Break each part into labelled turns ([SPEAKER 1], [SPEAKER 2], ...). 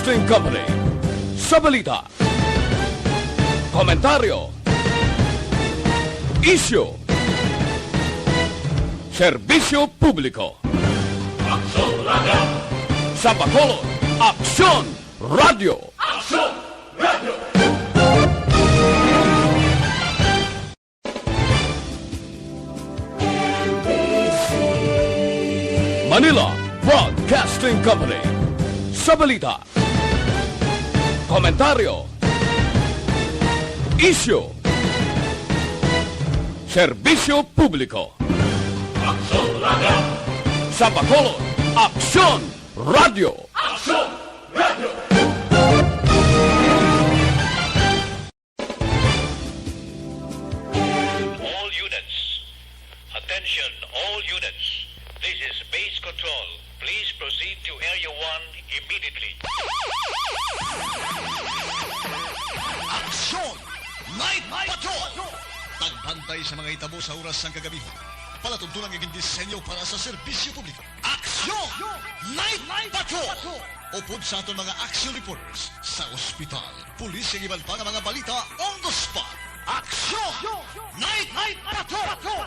[SPEAKER 1] Broadcasting Company. Sa balita, komentaryo, issue, serbisyo publiko.
[SPEAKER 2] Aksyon Radio!
[SPEAKER 1] Sa Bacolod, Aksyon Radio!
[SPEAKER 2] Aksyon Radio!
[SPEAKER 1] Manila Broadcasting Company. Sa balita, komentaryo, issue, serbisyo publiko.
[SPEAKER 2] Aksyon Radio!
[SPEAKER 1] Sa Bacolod, Aksyon Radio!
[SPEAKER 2] Aksyon Radio!
[SPEAKER 3] All units. Attention, all units. This is base control. Please proceed to Area 1 immediately.
[SPEAKER 4] Aksyon! Night Patrol! Tagbantay sa mga itabo sa oras ng kagabihan. Palatuntulang iging disenyo para sa serbisyo publiko. Aksyon! Night Patrol! Upod sa aton mga action reporters sa ospital, pulis ang iban pa ng mga balita on the spot. Aksyon! Night Patrol!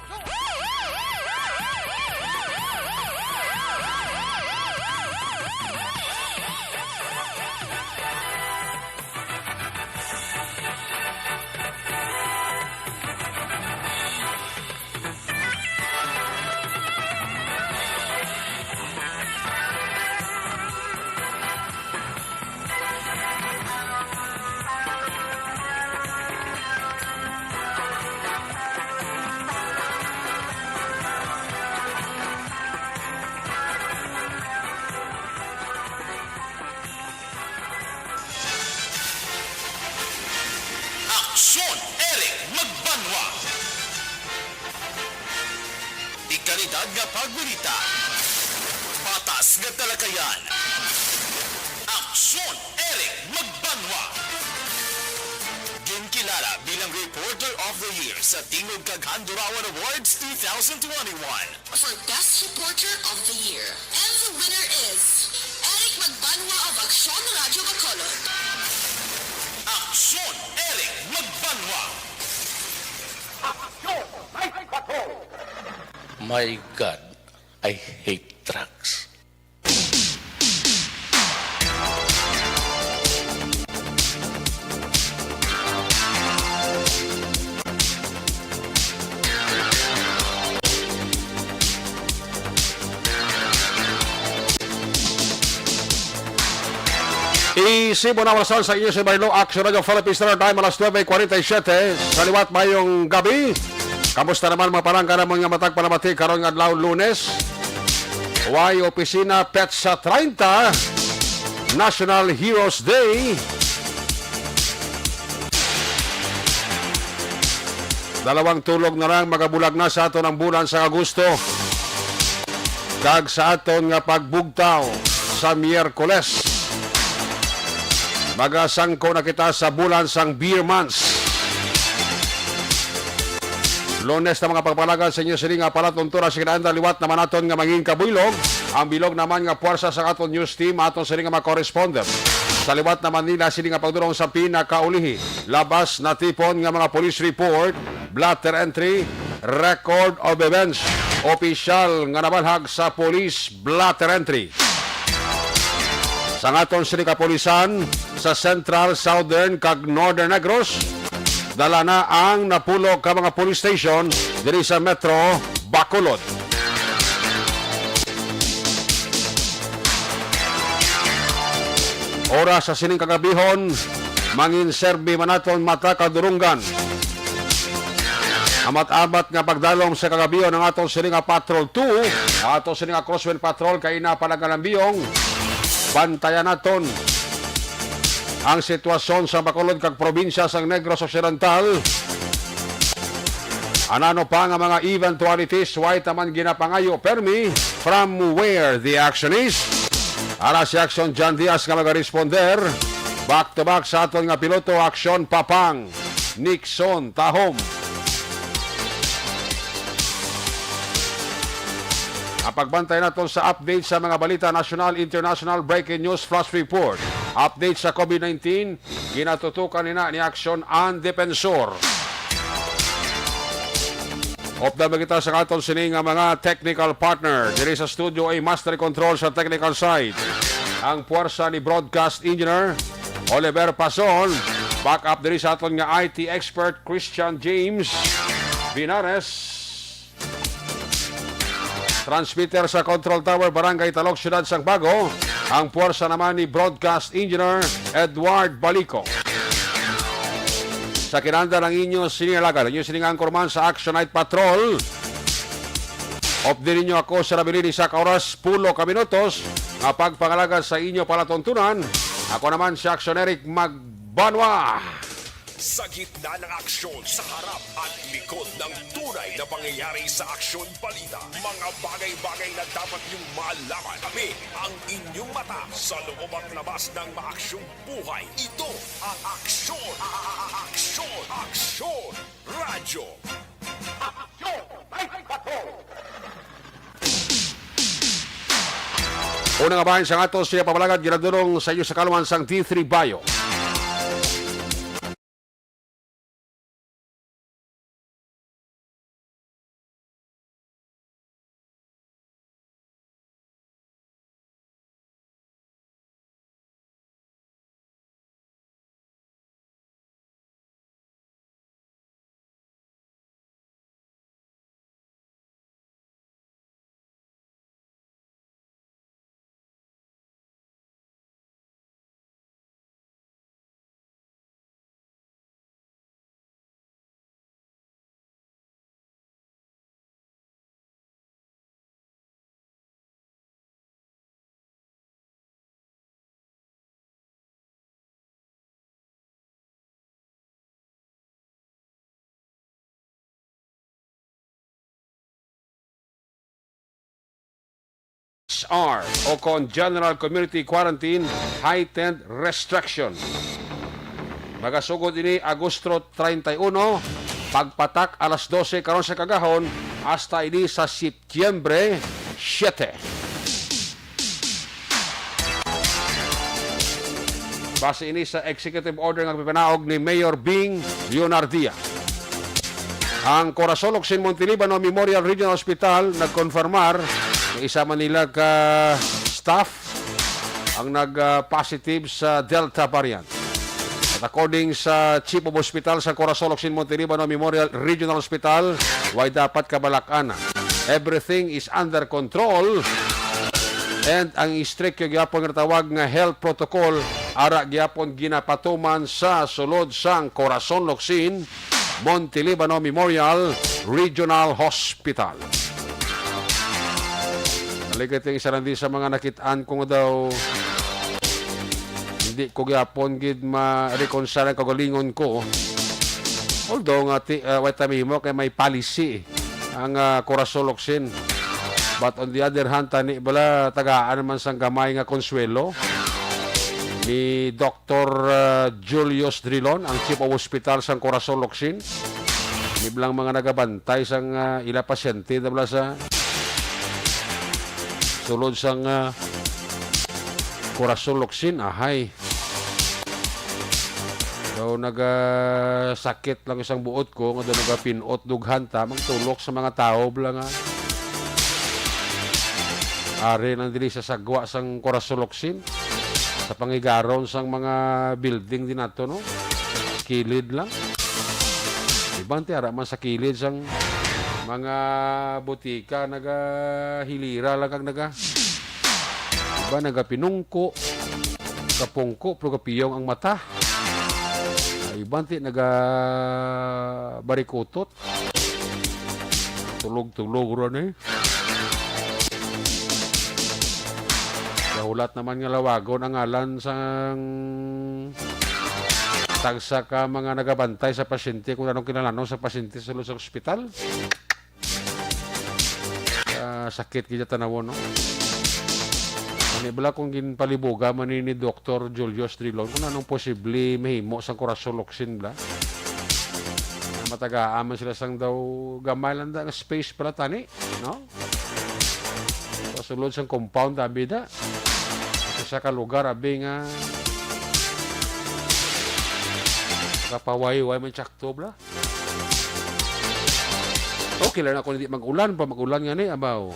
[SPEAKER 4] Aksyon Eric Magbanwa. Ikalidad nga pagbalita. Patas nga talakayan. Aksyon Eric Magbanwa. Ginkilala bilang Reporter of the Year sa Tingog kag Handurawan Awards 2021.
[SPEAKER 5] For Best Reporter of the Year. And the winner is Eric Magbanwa of Aksyon Radio Bacolod.
[SPEAKER 4] Aksyon Eric Magbanwa.
[SPEAKER 6] My God, I hate trucks.
[SPEAKER 7] Isip mo na orasan sa inyo si Marlo Action Radio Philippines Standard Time alas 9:47 sa liwat mayong gabi. Kamusta naman mga parangka na mga matag panamati karon nga adlaw Lunes? Huwag opisina PETSA 30 National Heroes Day. Dalawang tulog na lang magabulag na sa aton ang bulan sa Agosto. Kag sa aton nga pagbugtaw sa Miyerkules. Magasangko na kita sa bulan sang beer months. Lunes na mga pagpalagan sa inyo sila nga pala tuntura sa kinaanda liwat naman aton nga manging kabuylog. Ang bilog naman nga puwersa sa aton news team aton sila nga mga correspondent. Sa liwat naman nila sila nga pagdurong sa pinakaulihi. Labas na tipon nga mga police report, blatter entry, record of events. Opisyal nga nabalhag sa police blatter entry. Sa aton sila kapulisan sa Central, Southern kag Northern Negros, dala na ang napulog ka mga police station diri sa Metro Bacolod. Oras sa sining kagabihon, mangin serbi manaton mata kadurunggan. Amat-amat nga pagdalom sa kagabihon ng aton sining nga Patrol 2, aton sining nga Crosswind Patrol kay na panagalambiyong. Bantayan naton ang sitwasyon sa Bacolod kag probinsya sang Negros Occidental. Anano pa nga mga eventualities why taman ginapangayo permi from where the action is. Ara si Action John Diaz nga mag-responder. Back to back sa aton nga piloto Action Papang Nixon Tahom. Pagbantay natin sa update sa mga balita, national, international, breaking news, flash report. Update sa COVID-19, ginatutukan ni Aksyon ang Depensor. Opda kita sa katon sining nga mga technical partner. Diri sa studio ay master control sa technical side. Ang puwersa ni broadcast engineer Oliver Pason. Back up diri sa aton nga IT expert Christian James Binares. Transmitter sa Control Tower, Barangay Talok, Syudad Sangbago. Ang puwersa naman ni Broadcast Engineer Edward Balico. Sa kinanda ng inyo sinilalagan, inyo siningang kurman sa Action Night Patrol. Opdi ninyo ako sa nabilini sa kauras, 10 ka minutos. Nga pagpangalaga sa inyo palatuntunan. Ako naman si Action Eric Magbanwa.
[SPEAKER 2] Sa gitna ng aksyon, sa harap at likod ng tunay na pangyayari sa Aksyon Balita. Mga bagay-bagay na dapat niyong malaman. Kami ang inyong mata sa loob at labas ng maaksyong buhay. Ito ang Aksyon! Aksyon! Aksyon! Radyo! Aksyon!
[SPEAKER 7] Unang abahin sa ato siya papalagad, ginadurong sa iyo sa kaluman sang T3 Bio. CR o kon General Community Quarantine Heightened Restriction. Magasugod ini Agosto 31, pagpatak alas 12 karon sa kagahon hasta ini sa Setyembre 7. Base ini sa executive order nga pipanaog ni Mayor Bing Leonardia. Ang Corazon Locsin Montelibano Memorial Regional Hospital nagkonfirmar na isa man nila ka staff ang nag-positive sa Delta variant. At according sa Chief of Hospital sa Corazon Locsin Montelibano Memorial Regional Hospital, way dapat kabalak-ana. Everything is under control and ang strict yung gyapon nga tawag nga health protocol ara gyapon ginapatuman sa sulod sang Corazon Locsin Montelibano Memorial Regional Hospital. Naligat yung isa lang din sa mga nakitaan ko daw hindi ko gyapon gid ma-reconcile ang kagalingon ko. Although nga wait mo kay may policy ang Corazon Locsin. But on the other hand, tani bala tagaan naman sang gamay nga konsuelo ni Dr. Julius Drilon, ang Chief of Hospital sang Corazon Locsin. Ni bilang mga nagabantay sang ila pasyente dabla sa sulod sang Corazon Locsin. Ahay. So nagasakit lang isang buot ko, nga nagapinot dughanta, magtulok sa mga tao bala nga. Ari nang dili sa sagwa sang Corazon Locsin. Sa pangigaron sang mga building din nato, no? Kilid lang. Ibang tiara man sa kilid sang mga butika nagahilira lang kag iba nagapinungko kapungko pero kapiyong ang mata. Ibang ti barikutot. Tulog-tulog ron eh. Nahulat naman nga lawagon ang ngalan sang tagsa ka mga nagabantay sa pasyente kung anong kinalanong sa pasyente sa lusang ospital. Sakit kaya tanawon, no? Bala kung ginpalibuga man ni Dr. Julius Drilon kung anong posible mahimo sa Corazon Locsin bla. Matagaaman sila sang daw gamay lang da space pala tani, no? Sulod sang compound abi da. Sa ka lugar abi nga Kapaway-way man tsakto bla. Okay lang ako hindi mag-ulan pa, mag-ulan nga ni, abaw.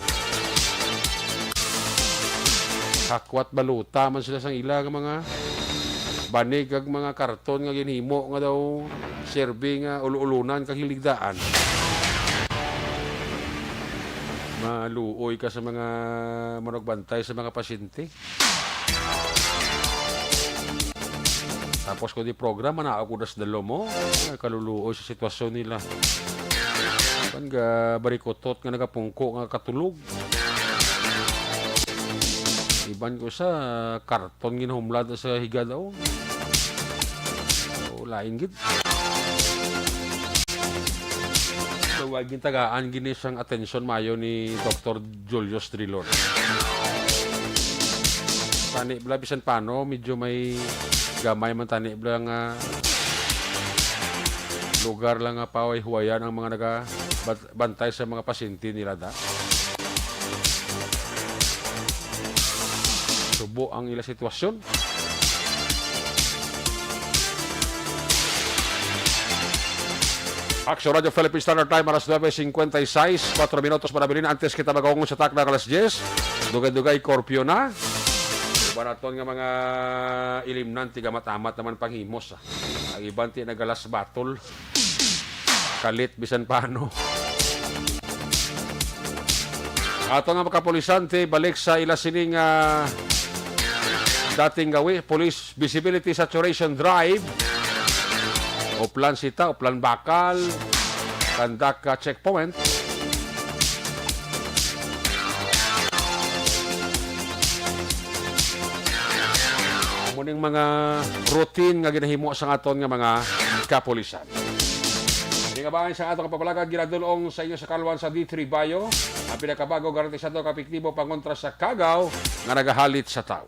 [SPEAKER 7] Hakwat baluta man sila sang ila nga mga banig kag mga karton nga ginhimo nga daw serving nga ulu-ulunan kag hiligdaan. Maluoy ka sa mga managbantay sa mga pasyente. Tapos kung di program, manaakudas dalo mo, kaluluoy sa sitwasyon nila. Kan ga barikotot nga nagapungko nga katulog. Iban ko sa karton ginahumlad sa higa daw. So, laing gid. So, wag gintagaan gini siyang atensyon mayo ni Dr. Julius Trilon. Tani bla bisan paano, medyo may gamay man tani bla nga lugar lang nga paway-huwayan ang mga bantay sa mga pasyente nila da. Subo ang ila sitwasyon. Action Radio Philippine Standard Time, alas 9:56, 4 minutos para bilhin. Antes kita magawang sa takna alas 10. Dugay-dugay korpyo na. Baraton nga mga ilimnan, tiga matamat naman panghimos. Ang iban ti nagalas batol. Kalit bisan paano. Ato nga makapulisan ti balik sa ila sining dating gawi, Police Visibility Saturation Drive. O plan sita, o plan bakal, kandak checkpoint. Muning mga routine nga ginahimo sa aton nga mga kapulisan. Hindi nga bahan sa atong kapapalagan, ginadulong sa inyo sa kalwan sa D3 Bayo, ang pinakabago garantisado kapiktibo pangontra sa kagaw nga nagahalit sa tao.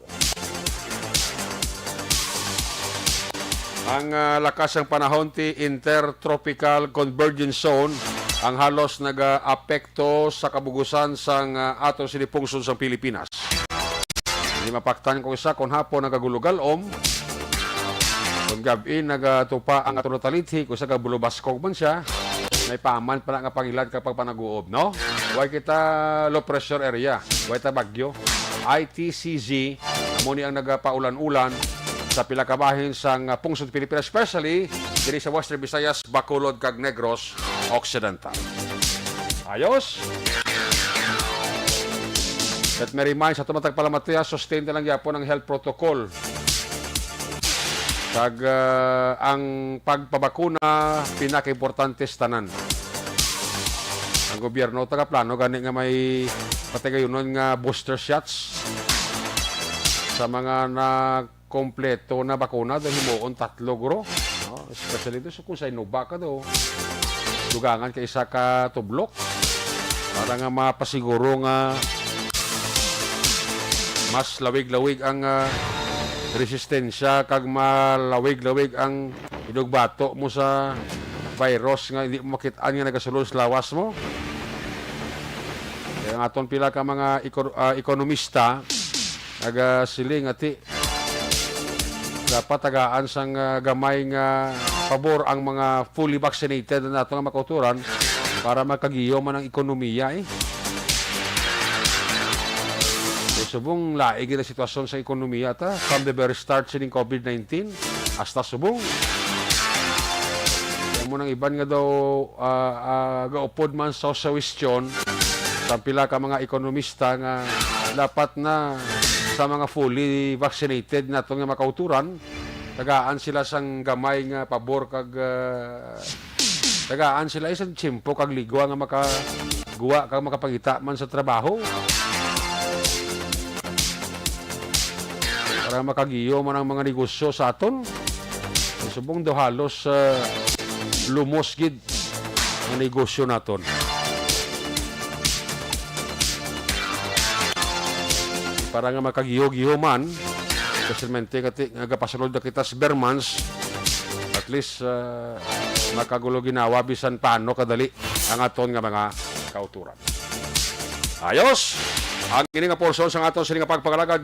[SPEAKER 7] Ang lakas ng panahon ti Intertropical Convergence Zone ang halos nag-apekto sa kabugusan sang atong sinipungsod sa Pilipinas. Hindi mapaktan ko isa kung hapon nagagulugalom, kung gabi nagatupa ang atong talithi, kung sa gabulubaskog man siya, may paman pa nga pangilan kapag panaguob, no? Huwag kita low pressure area, huwag kita bagyo. ITCZ, amuni ang nagpaulan-ulan sa pila ka bahin sang pungsod Pilipinas, especially diri sa Western Visayas, Bacolod kag Negros Occidental. Ayos. Let me remind sa tumatag palamatya, sustain na lang yapon ang health protocol. Kag ang pagpabakuna pinaka-importante sa tanan. Ang gobyerno taga plano gani nga may patigayunon nga booster shots sa mga kompleto na bakuna dahil himuon 3 guro. No? Especially doon kung sa Sinovac ka do. Dugangan ka isa ka tublok. Para nga mapasiguro nga mas lawig-lawig ang resistensya kag malawig-lawig ang idugbato mo sa virus nga hindi mo makitaan nga nagasulod sa lawas mo. Kaya nga aton pila ka mga ekonomista nagasiling ati dapat tagaan sang gamay nga pabor ang mga fully vaccinated na nato nga makauturan para makagiyo man ang ekonomiya eh. Subong laig na sitwasyon sa ekonomiya ta from the very start sining COVID-19 hasta subong. Kaya mo nang iban nga daw gaupod man sa question sa pila ka mga ekonomista nga dapat na sa mga fully vaccinated na itong makauturan, tagaan sila sang gamay nga pabor kag tagaan sila isang tsimpo kag ligwa nga makaguwa kag makapangita man sa trabaho. Para makagiyo man ang mga negosyo sa aton. Subong do halos lumos gid ang negosyo naton. Para nga makagiyo-giyo man, specialmente nga pasulod na kita sa Bermans, at least makagulo ginawa bisan paano kadali ang aton nga mga kauturan. Ayos! Ang ini nga portion sa aton sining pagpagalagad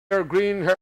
[SPEAKER 7] green hair.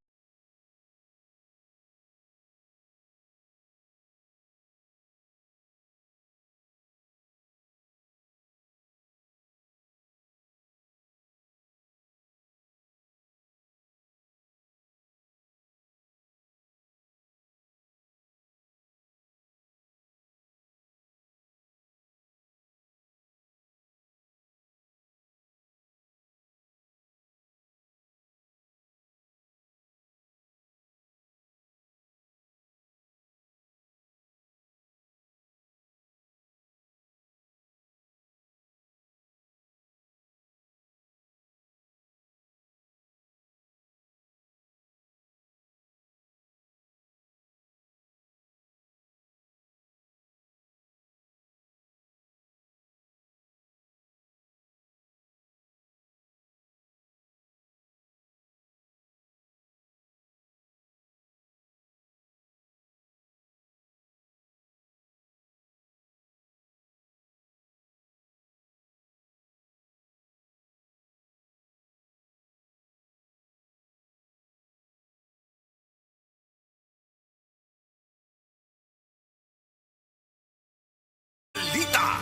[SPEAKER 2] Balita.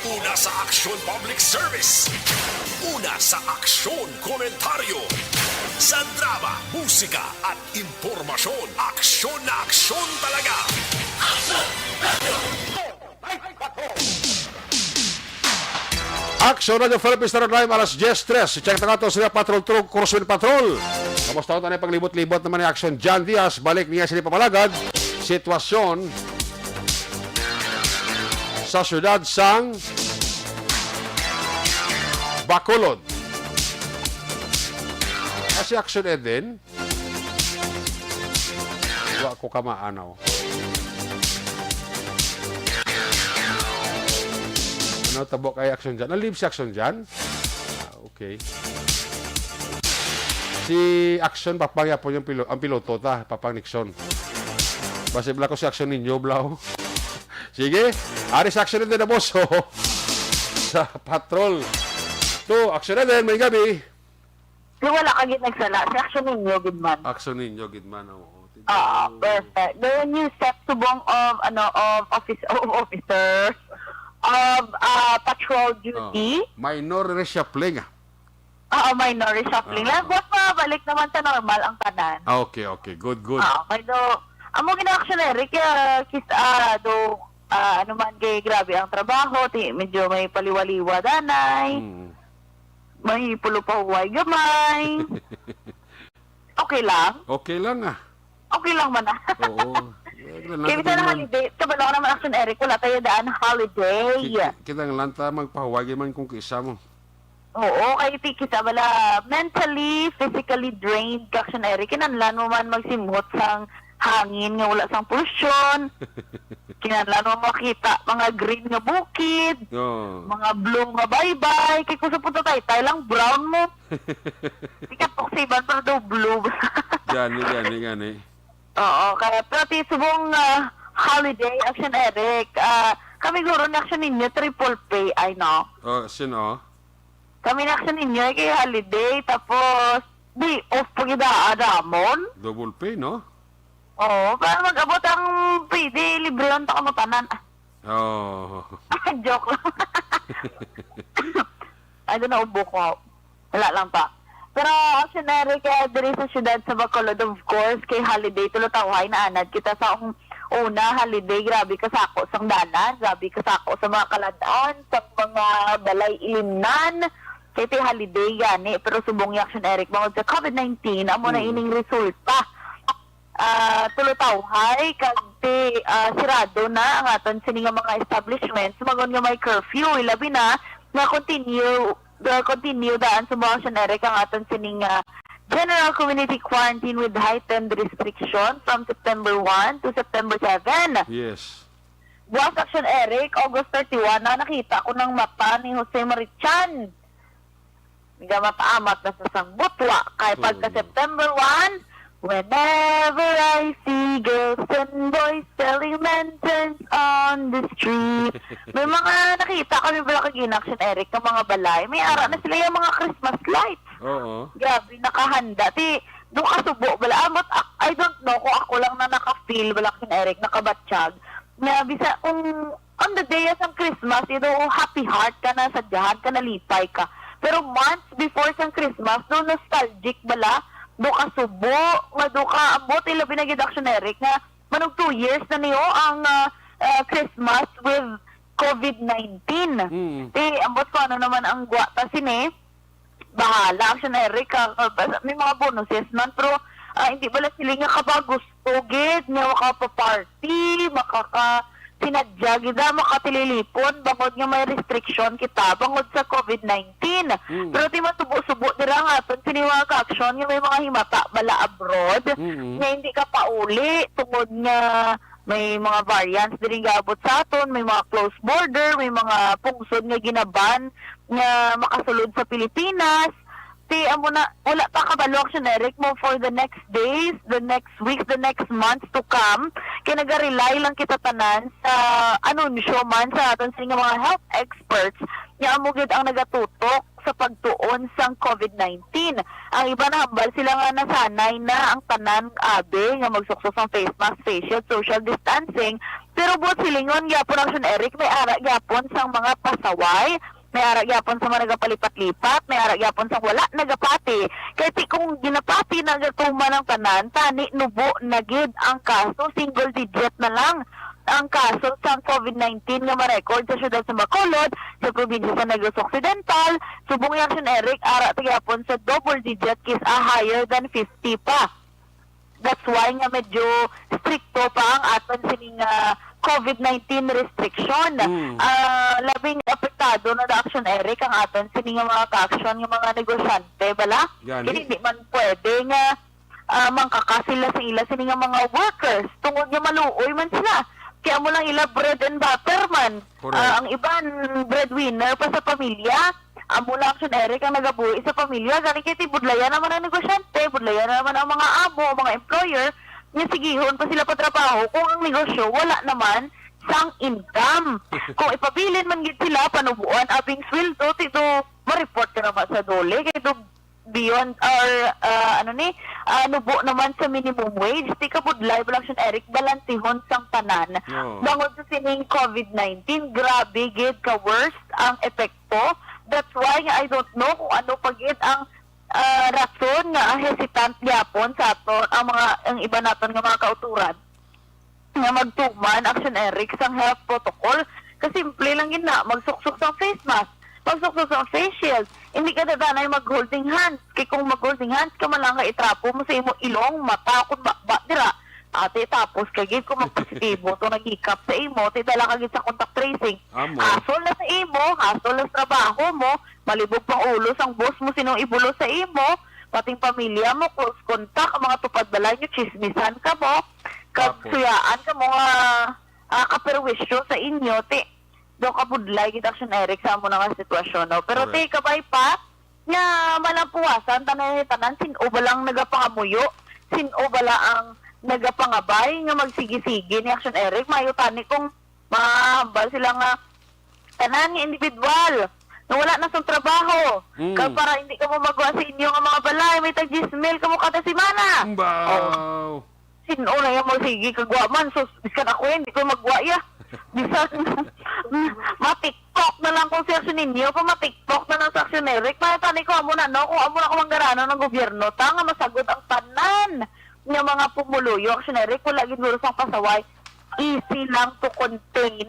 [SPEAKER 2] Una sa Aksyon Public Service. Una sa Aksyon Komentaryo. Sa drama, musika at impormasyon. Aksyon na aksyon talaga.
[SPEAKER 7] Action Radio Philippines Standard Time, alas 10:03. Check na nga ito sila Patrol Truck, Crosswind Patrol. Kamusta ko na yung paglibot-libot naman ni Action John Diaz. Balik niya sila pamalagad. Sitwasyon sa syudad sang Bacolod. Kasi Action Eden, wa ko kamaanaw. Ano tabo kay Action Jan? Nalib si Action Jan? Okay. Si Action, papangya po yung ang piloto ta, Papang Nixon. Basta bala ko si Action ninyo, blaw. Sige, aris Action din na boss. Sa patrol. To, Action din, may gabi.
[SPEAKER 8] Kung wala kang nagsala, si Action ninyo, good man.
[SPEAKER 7] Action ninyo, good man.
[SPEAKER 8] Perfect. Then you step to bong of officers of patrol duty.
[SPEAKER 7] Minor reshuffling.
[SPEAKER 8] Minor reshuffling. Buat mabalik naman sa normal ang tanan.
[SPEAKER 7] Okay. Good.
[SPEAKER 8] Okay, do. Amo gina-action kaya ano man kay grabe ang trabaho, medyo may paliwaliwa danay. May pulupahuway gamay. Okay lang?
[SPEAKER 7] Okay lang
[SPEAKER 8] Okay lang man
[SPEAKER 7] Oo.
[SPEAKER 8] Kaya bisa na holiday, kabalo ko naman Action Eric, wala tayo daan holiday.
[SPEAKER 7] Kita ng lanta magpahuwagin man kung kisa mo.
[SPEAKER 8] Oo, kaya kita bala mentally, physically drained ka Action Eric. Kinanlan mo man magsimot sang hangin nga wala sang pollution. Kinanlan mo makita mga green nga bukid. Mga blue nga bye-bye. Kaya kung sa punta tayo lang brown mo. Ikapoksiban para daw blue.
[SPEAKER 7] Gani.
[SPEAKER 8] Oo, kaya pati subong holiday Action Eric. Kami guro na action ninyo, triple pay, I know.
[SPEAKER 7] Sino?
[SPEAKER 8] Kami na action ninyo, kay holiday, tapos, di off pag-idaan ramon.
[SPEAKER 7] Double pay, no?
[SPEAKER 8] Oo, para mag-abot ang pwede, libre lang ito kamutanan. Joke lang. Ay, doon na ubo ko. Wala lang pa. Pero Action Eric, diri sa syudad sa Bacolod, of course, kay holiday, tulotawhay na anad kita sa una holiday, grabe kasako sang danan, grabe kasako sa mga kaladaan, sa mga balay ilimnan, kay holiday gani, pero subong yung Action Eric, bangod sa COVID-19, amo na ining resulta. Tulotawhay, kagti sirado na ang aton sini nga mga establishments, magon nga may curfew, ilabi na continue daan sa mga Action Eric ang aton sining general community quarantine with heightened restriction from September 1 to September 7.
[SPEAKER 7] Yes.
[SPEAKER 8] Buwas Action Eric, August 31 na nakita ko ng mapa ni Jose Marichan. Nga mapaamat na sa sangbutwa. Kaya pagka September 1, whenever I see girls and boys selling lanterns on the street. May mga nakita kami pala kag Action Eric ng mga balay. May ara na sila yung mga Christmas lights.
[SPEAKER 7] Oo.
[SPEAKER 8] Grabe, nakahanda. doon kasubo bala. But I don't know kung ako lang na naka-feel bala kin Eric, nakabatsyag. Na bisa kung on the day ng Christmas, happy heart ka na, sadyahan ka na, lipay ka. Pero months before sa Christmas, doon nostalgic bala, doon kasubo, nga doon ka ambot, ilabi na gid Action Eric, nga manong 2 years na niyo ang Christmas with COVID-19. Ambot ko ano naman ang gwata sini, bahala Action Eric, may mga bonuses man, pero hindi bala sila nga kabagusto gid, nga makapaparty, sinadya gida, makatililipon, bangod nga may restriction kita, bangod sa COVID-19. Pero di masubo-subo dira nga aton siniwa ka action nga may mga himata bala abroad, nga hindi ka pauli, tungod nga may mga variants diri gabot sa aton, may mga close border, may mga pungsod nga ginaban nga makasulod sa Pilipinas. Amo na, wala pa kabalo Action Eric mo for the next days, the next weeks, the next months to come. Kaya nag-rely lang kita tanan sa anunsyo man sa aton sa mga health experts nga amugid ang nagatutok sa pagtuon sang COVID-19. Ang iba na hambal sila nga nasanay na ang tanan abe nga magsuksos ang face mask, face shield, social distancing. Pero buot silingon gyapon Action Eric, may ara gyapon sang mga pasaway, may ara gyapon sa mga nagapalipat-lipat, may ara gyapon sa wala nagapati. Kaya kung ginapati nagatuman ng tanan, tani nubo nagid ang kaso, single digit na lang ang kaso sa COVID-19 nga ma-record sa syudad sa Bacolod, sa probinsya sa Negros Occidental. Subong Action Eric, ara gyapon sa double digit higher than 50 pa. That's why nga medyo stricto pa ang aton sining COVID-19 restriction. Labing apektado na Action Eric ang aton sining mga ka-action ng mga negosyante bala. Hindi man pwede nga mangkakasila sa ila sining mga workers tungod nga maluoy man sila. Kaya mo lang ila bread and butter man. Ang iban breadwinner pa sa pamilya. Amo lang Action Eric ang nagabuhi sa pamilya. Gani kaya budlayan naman ang negosyante, budlayan naman ang mga amo, mga employer. Nga sigihon pa sila patrabaho kung ang negosyo wala naman sang income. Kung ipabilin man gid sila panubuan abing sweldo tito ma-report ka naman sa dole kay do beyond or nubo naman sa minimum wage. Di ka budlay Action Eric balantihon sang tanan. Bangod sa sining COVID-19, grabe gid ka worst ang epekto. That's why I don't know kung ano pagid ang rason nga hesitant gyapon sa aton ang iba naton nga mga kauturan nga magtuman Action Eric sang health protocol. Kasi simple lang yun na magsuksok sa face mask, magsuksok sa face shield, hindi ka dadanay mag-holding hands. Kaya kung mag-holding hands ka man lang nga itrapo mo sa imo ilong, mata, kung ba dira ate tapos kagid kung magpositibo to nagikap sa imo, ti dala kagid sa contact tracing. Hasol na sa imo, hasol na sa trabaho mo, malibog pang ulo sang boss mo sinong ibulo sa imo, pating pamilya mo, close contact, ang mga tupad balay nyo, chismisan ka mo, kagsuyaan ka mo kaperwisyo sa inyo, ti doon ka budlay gid Action Eric sa mo nga sitwasyon. No? Pero ti kabay pa, nga malampuwasan, tanan sino ba lang nagapangamuyo, sino bala ang nagapangabay nga magsigi-sige ni Action Eric, mayo tani kung mahambal sila nga tanan nga individual na wala na sa trabaho. Para hindi ka mo magawa sa inyo nga mga balay, may tag-gismail ka mo kada simana. Sino na yung magsigi kagwa man, so biskan ako hindi ko magwa ya. Bisan ma-TikTok na lang kung si Action ninyo, kung ma-TikTok na lang sa Action Eric, mayo tani ko amo na no, kung amo na ko manggarano ng gobyerno, nga masagod ang tanan nga mga pumuluyo Action Eric, wala gid sang pasaway, easy lang to contain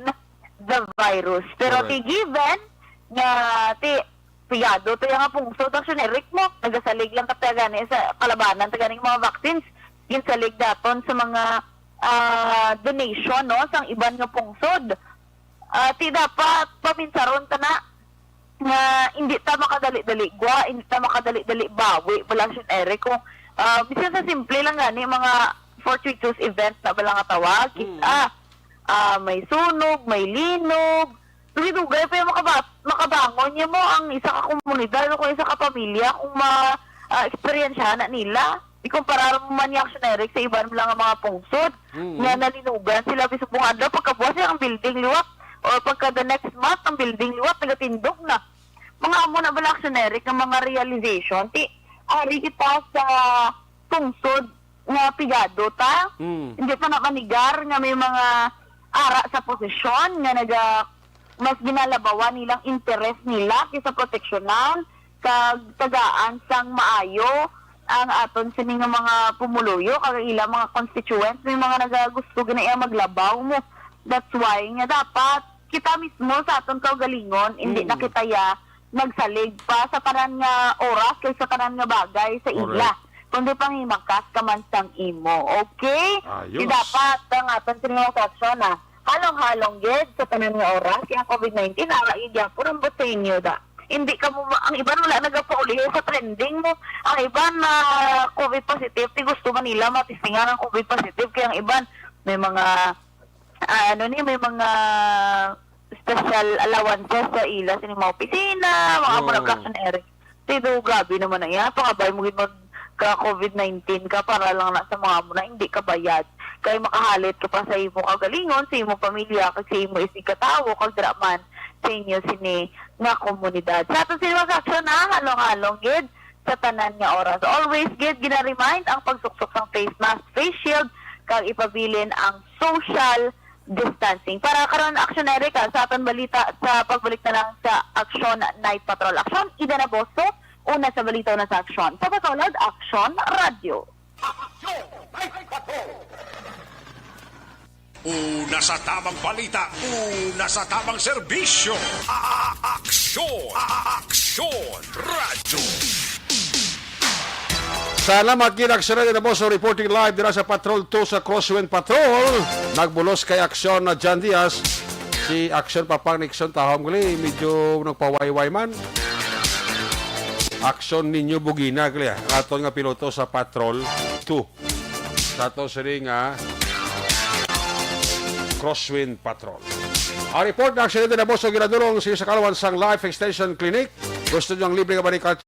[SPEAKER 8] the virus. Pero ti given nga ti piyado to nga pungsod Action Eric mo, nagasalig lang ka gani sa kalabanan ta ganing mga vaccines, ginsalig daton sa mga donation no sang iban nga pungsod. Ti dapat paminsaron ta na nga hindi ta makadali-dali gwa, hindi ta makadali-dali bawi bala Action Eric kung bisan sa simple lang gani mga fortuitous event na bala nga tawag, may sunog, may linog, dugay pa yung makabangon niya mo ang isa ka komunidad o kung isa ka pamilya kung ma-experiensya na nila. Ikumpara mo man yung Action Eric sa iban lang ang mga pungsod nga nalinugan sila biso pong adlaw pagkabuwas ang building liwat o pagka the next month ang building liwat nagatindog na. Mga amo na bala Action Eric ang mga realization ti ari kita sa tungsod nga pigado ta. Hindi pa na manigar nga may mga ara sa posisyon nga mas ginalabawan nilang interes nila kaysa proteksyonan kag tagaan sang maayo ang aton sini nga mga pumuluyo kag ilang mga constituents may mga nagagusto ginaya maglabaw mo. That's why nga dapat kita mismo sa aton kaugalingon hindi na kita nagsalig pa sa tanan nga oras kay sa tanan nga bagay sa ila. Kundi panghimakas ka man sang imo. Okay?
[SPEAKER 7] Ayos.
[SPEAKER 8] Di dapat ang aton sinungatasyon na halong-halong gid sa tanan nga oras kaya COVID-19 ara iya puro ang sa inyo da. Hindi ka mo, ang iban wala nagapaulihin sa trending mo. Ang iban na COVID positive, ti gusto man nila matistingan ang COVID positive. Kaya ang iban, may mga, may mga special allowances sa ila sa mga opisina, mga production area. Tito, gabi naman na yan. Pangabay mo magka-COVID-19 ka para lang na sa mga mo na hindi ka bayad. Kaya makahalit ka pa sa imo kagalingon, sa imo pamilya, kag sa imo isikatawo, kag draman sa inyo sini nga komunidad. Sa ato sini mag-aksyon na halong-halong gid sa tanan nga oras. Always gid gina-remind ang pagsuksok ng face mask, face shield, kag ipabilin ang social distancing. Para karon aksyon ka sa aton balita sa pagbalik na lang sa Aksyon Night Patrol. Aksyon, Ida Naboso, una sa balita na sa Aksyon. Sa Bacolod, Aksyon Radio.
[SPEAKER 2] Una sa tamang balita, una sa tamang serbisyo. Aksyon! Aksyon! Radyo!
[SPEAKER 7] Salamat ginaksyon na Boso reporting live dira sa Patrol 2 sa Crosswind Patrol. Nagbulos kay Aksyon na John Diaz. Si Aksyon Papang Nixon tahom gali medyo nagpawayway man. Aksyon ninyo bugina gali aton nga piloto sa Patrol 2. Sa to siri nga Crosswind Patrol. Ang report na aksidente na Boso ginadulong sa Kalawan sang Life Extension Clinic. Gusto nyo ang libre nga barikat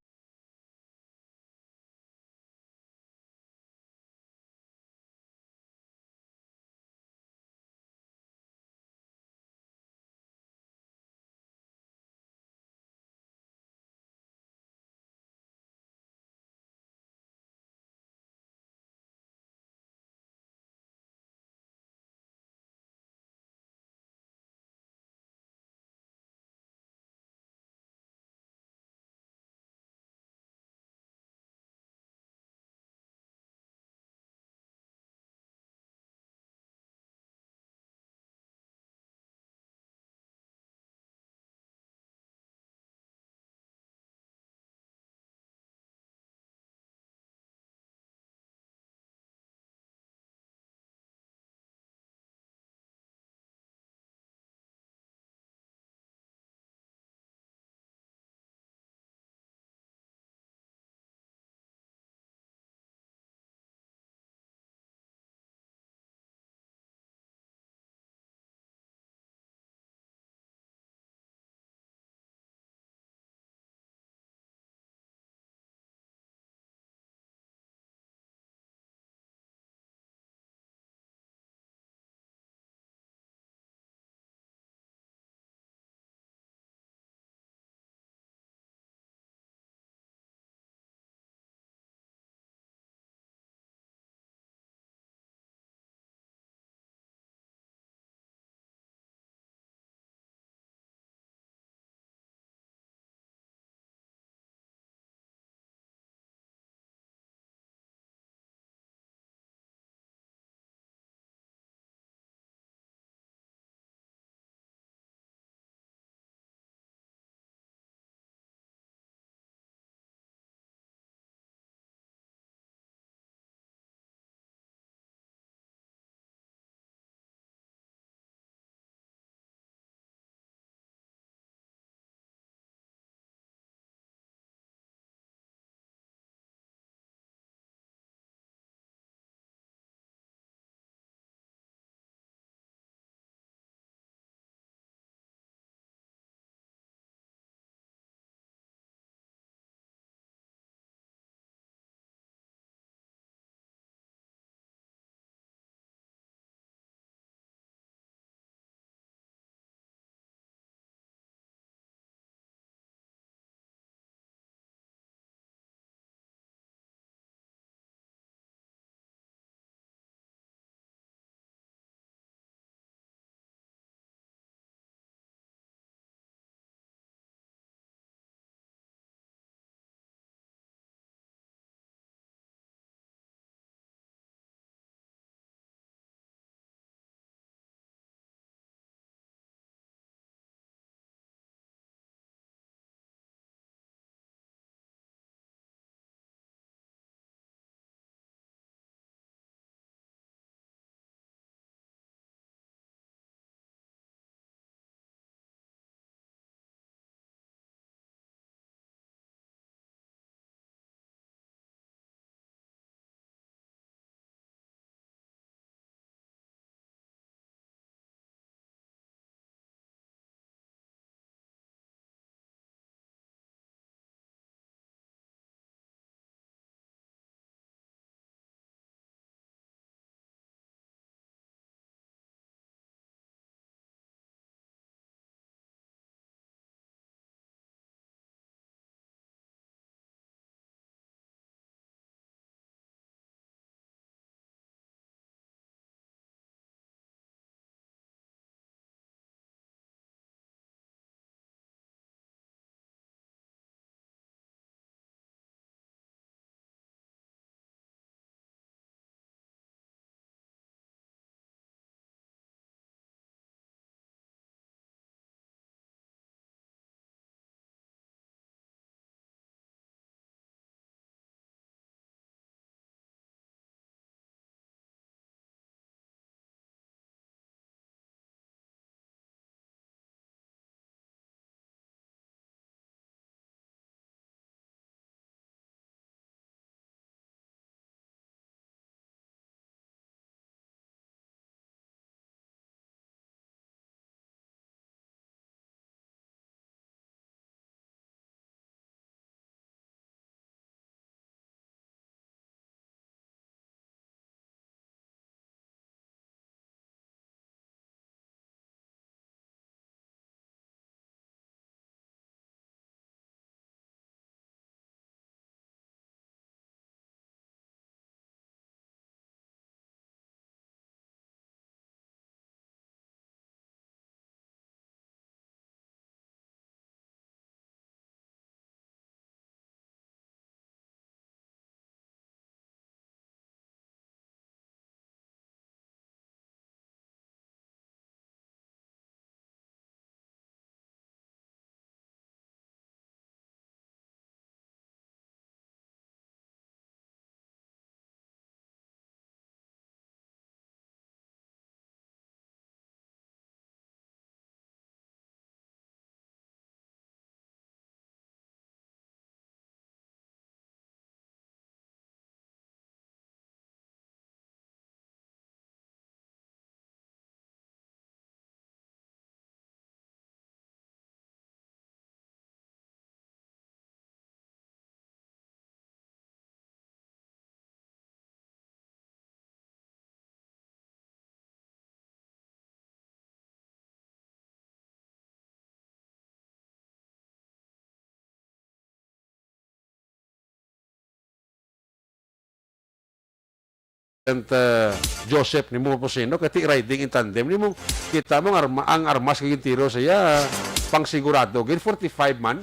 [SPEAKER 7] Joseph ni mo Poseno kati riding in tandem ni mo kita mo ang armas kagin tiro saya pang sigurado gin 45 man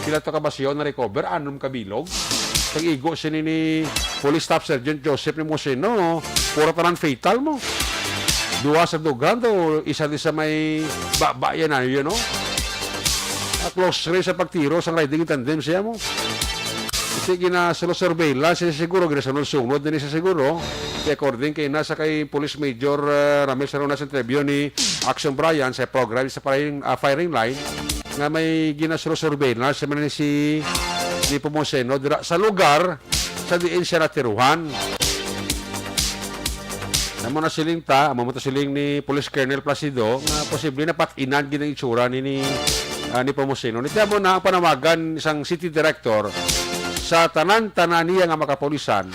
[SPEAKER 7] kila to kabasyon na recover anom kabilog tag-igo sini ni Police Staff Sergeant Joseph ni Moseno puro tanan fatal mo duwa sa dugan to isa di sa may yan na yun no close range sa pagtiro sa riding in tandem siya mo kasi ginasalo surveillance siguro ginasunod-sunod din siya siguro according kay nasa kay Police Major Ramel Sarona sa interview ni Action Brian sa program sa firing line nga may ginasalo surveillance sa man si ni Pomoseno sa lugar sa diin siya natiruhan. Amo na siling amo mo siling ni Police Colonel Placido nga posible na patinan ginang itsura ni Pomoseno. Nito mo na panawagan isang city director sa tanan-tanan niya nga makapulisan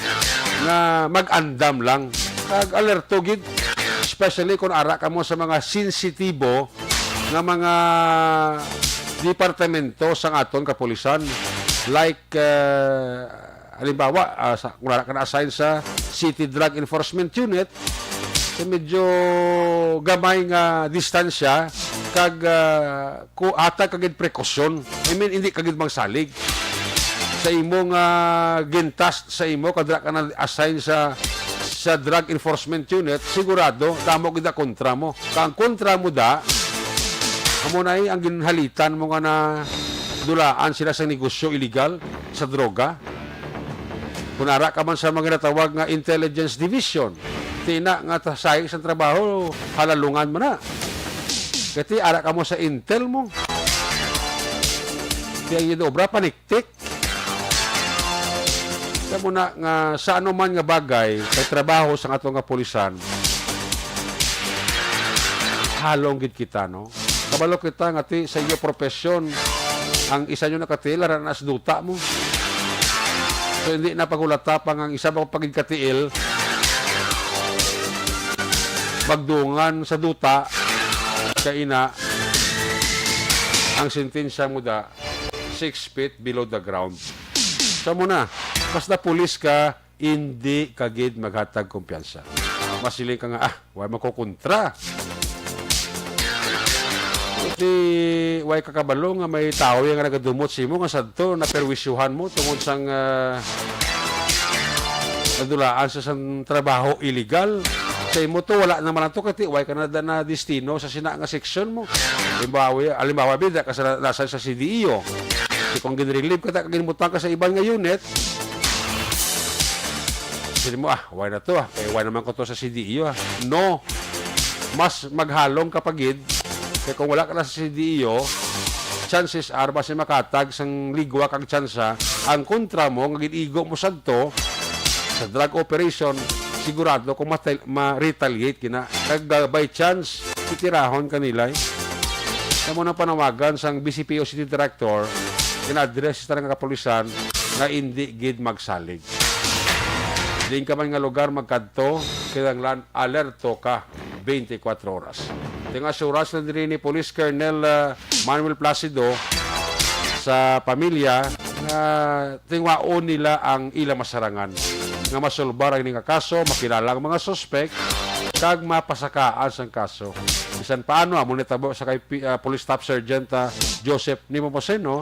[SPEAKER 7] nga mag-andam lang kag alerto gid especially kung ara ka mo sa mga sensitibo nga mga departamento sa aton kapulisan like halimbawa kung ara ka na-assign sa City Drug Enforcement Unit so medyo gamay nga distansya kag ata kagid prekosyon hindi kagid magsalig sa imong gintas sa imo kadra ka na assign sa Drug Enforcement Unit sigurado damo gid kontra mo kang kontra mo da amo na ang ginhalitan mo nga na dulaan sila sa negosyo illegal sa droga kunara ka man sa mga natawag nga intelligence division tina nga sayang sa trabaho halalungan mo na kati ara ka mo sa intel mo kaya yun obra paniktik mo na nga sa anuman nga bagay kay trabaho sa atong nga pulisan halong gid kita no kabalo kita nga ti sa iyo profesyon ang isa nyo nakatiil aran as duta mo so hindi na pagulata pang ang isa ba pagid katiil magdungan sa duta kay ina ang sentensya mo da 6 feet below the ground so mo na basta pulis ka, hindi kagid maghatag kumpiyansa. Masiling ka nga, way makukontra. Iti, way kakabalo nga may tao yung nagadumot si mo, nga sadto, na perwisyuhan mo, tungod sang nadulaan sa sang trabaho illegal. Sa imo to, wala naman na to, kati way ka na destino sa sina nga section mo. Alimbawa, bida ka sa nasa sa CDEO. Kung ginrelieve ka, kaginmutan ka sa ibang nga unit, sabi mo, why na to? Why naman ko to sa CDEO? No. Mas maghalong kapagid. Kaya kung wala ka na sa CDEO, chances are, basi makatag sang ligwa kang tsansa, ang kontra mo, ng igo mo sadto, sa drug operation, sigurado kung ma-retaliate kina. Kag by chance, titirahon kanila. Kaya mo na panawagan sang BCPO City Director, kina-address sa nga kapulisan, na hindi gid magsalig. Diin ka man nga lugar magkadto, kinanglan alerto ka 24 oras. Tinga suras na din ni Police Colonel Manuel Placido sa pamilya na tingwaon nila ang ila masarangan. Nga masulbar ang nga kaso, makilala ang mga suspect, kag mapasakaan sang kaso. Bisan paano, amo nitabo sa kay Police Staff Sergeant Joseph Nimo Moseno,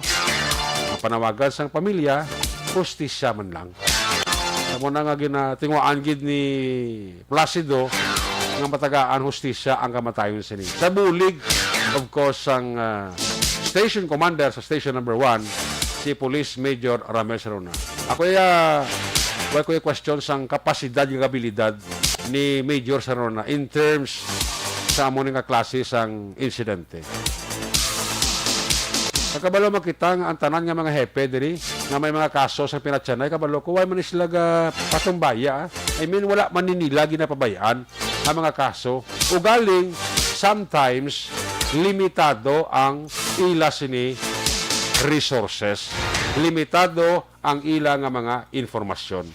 [SPEAKER 7] panawagan sang pamilya, justisya man lang. Amo na nga tingwaan gid ni Placido nga matagaan hustisya ang kamatayon sini. Sa bulig, of course, ang station commander sa station number 1, si Police Major Ramel Sarona. Ako yung question sang kapasidad yung abilidad ni Major Sarona in terms sa amo nga klase sang insidente. Nakabalo makita nga ang tanan nga mga hepe diri nga may mga kaso sa pinatsanay kabalo ko why man sila patumbaya. I mean wala man nila ginapabayaan ang mga kaso. Ugaling sometimes limitado ang ila sini resources. Limitado ang ila nga mga informasyon.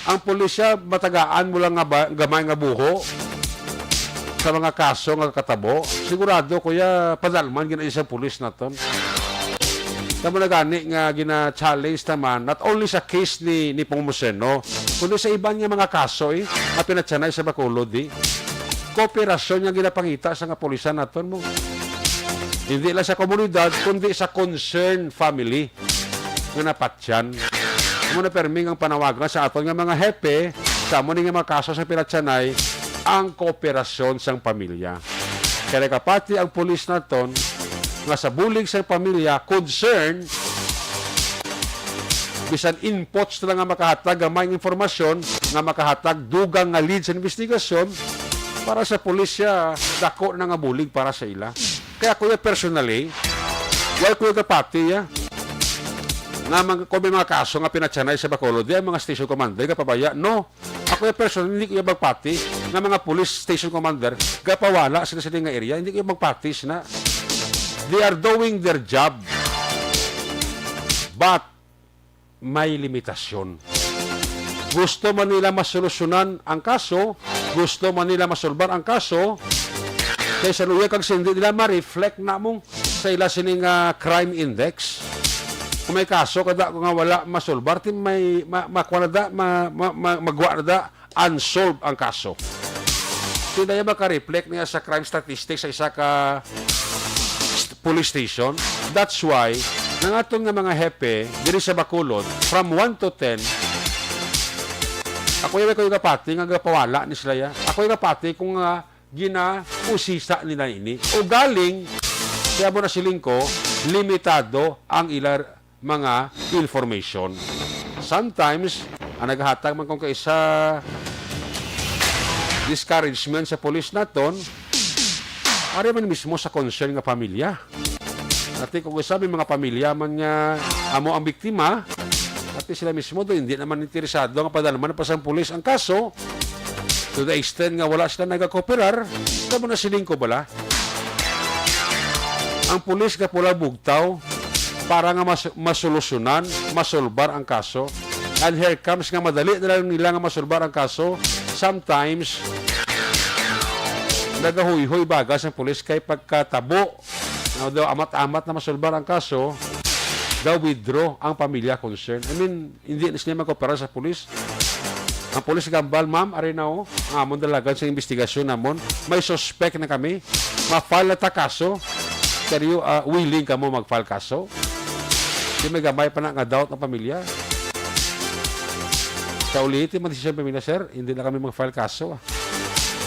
[SPEAKER 7] Ang pulisya matagaan mo lang nga gamay nga buho sa mga kaso nga katabo, sigurado kuya padalman gina isang pulis naton. Tama na gani nga gina-challenge naman not only sa case ni Pong Museno, kundi sa ibang nga mga kaso nga pinatsanay sa Bacolod kooperasyon nga ginapangita sa nga pulisan naton mo. Hindi lang sa komunidad, kundi sa concerned family nga napatyan. Amo na perming ang panawagan sa aton nga mga hepe sa amo nga mga kaso sa pinatsanay ang kooperasyon sang pamilya. Kaya kapati ang pulis naton nga sa bulig sa pamilya concern bisan inputs na nga makahatag ang mga informasyon nga makahatag dugang nga lead sa investigasyon para sa pulisya dako na nga bulig para sa ila. Kaya kuya personally why kuya kapati nga kung may mga kaso nga pinatsanay sa Bacolod ang mga station commander kapabaya no ako yung personally hindi kuya magpati nga mga police station commander kapawala sila sa nga area hindi kuya magpatis na. They are doing their job. But, may limitasyon. Gusto man nila masolusyonan ang kaso, gusto man nila masolbar ang kaso, kaysa luya kag hindi nila ma-reflect na mong sa ila sining crime index. Kung may kaso, kada kung wala masolbar, may magwa na da, unsolved ang kaso. Hindi na maka-reflect niya sa crime statistics sa isa ka police station. That's why nangatong nga mga hepe diri sa Bacolod from 1 to 10 ako yung kapati nga gapawala ni sila ya. Ako yung kapati kung gina-usisa nila ini o galing kaya mo na siling ko limitado ang ilar mga information. Sometimes ang naghatag man kung kaisa discouragement sa police naton ari man mismo sa concern nga pamilya. Ati kung sabi mga pamilya man nga amo ang biktima, ati sila mismo do hindi naman interesado nga padalaman pa sa pulis ang kaso. To the extent nga wala sila nagakooperar, kamo na siling ko bala. Ang pulis nga pula bugtaw para nga masolusyonan, masolbar ang kaso. And here comes nga madali na lang nila nga masolbar ang kaso. Sometimes nagahuy-huy bagas ang pulis kay pagkatabo na daw amat-amat na masolbar ang kaso daw withdraw ang pamilya concern. I mean, hindi na sila mag-opera sa pulis. Ang pulis gambal, ma'am, ari na ang amon dalagan sa investigasyon namon. May suspect na kami. Ma-file na ta kaso. Pero willing ka mo mag-file kaso. Di may gamay pa na nga doubt ng pamilya. Sa ulitin, matisya pamilya, sir, hindi na kami mag-file kaso.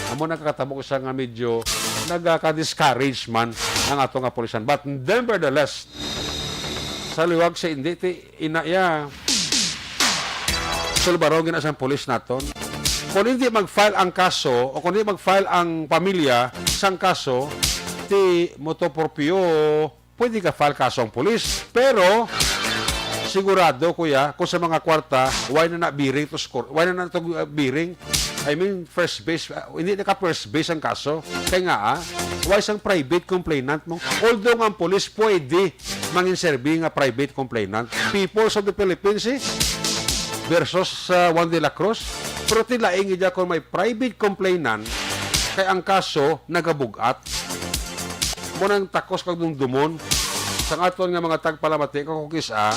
[SPEAKER 7] Amo nakakatabo ko siya nga medyo nagka-discourage man ang ato nga pulisan. But nevertheless, sa liwag sa hindi, inaya sulbarong gina sa pulis naton. Kung hindi mag-file ang kaso o kung hindi mag-file ang pamilya sang kaso, ti motopropio, pwede ka file kaso ang pulis. Pero, sigurado kuya, kung sa mga kwarta, why na biring to score? Why na to biring? I mean, first base, hindi na ka first base ang kaso. Kaya nga, why isang private complainant mo? Although ang police pwede mangin-serve nga private complainant. Peoples of the Philippines versus Juan de la Cruz. Pero tilaing ija kung may private complainant, kaya ang kaso nagabugat. Munang takos kag dumdumon sa aton nga mga tagpalamati kung kisa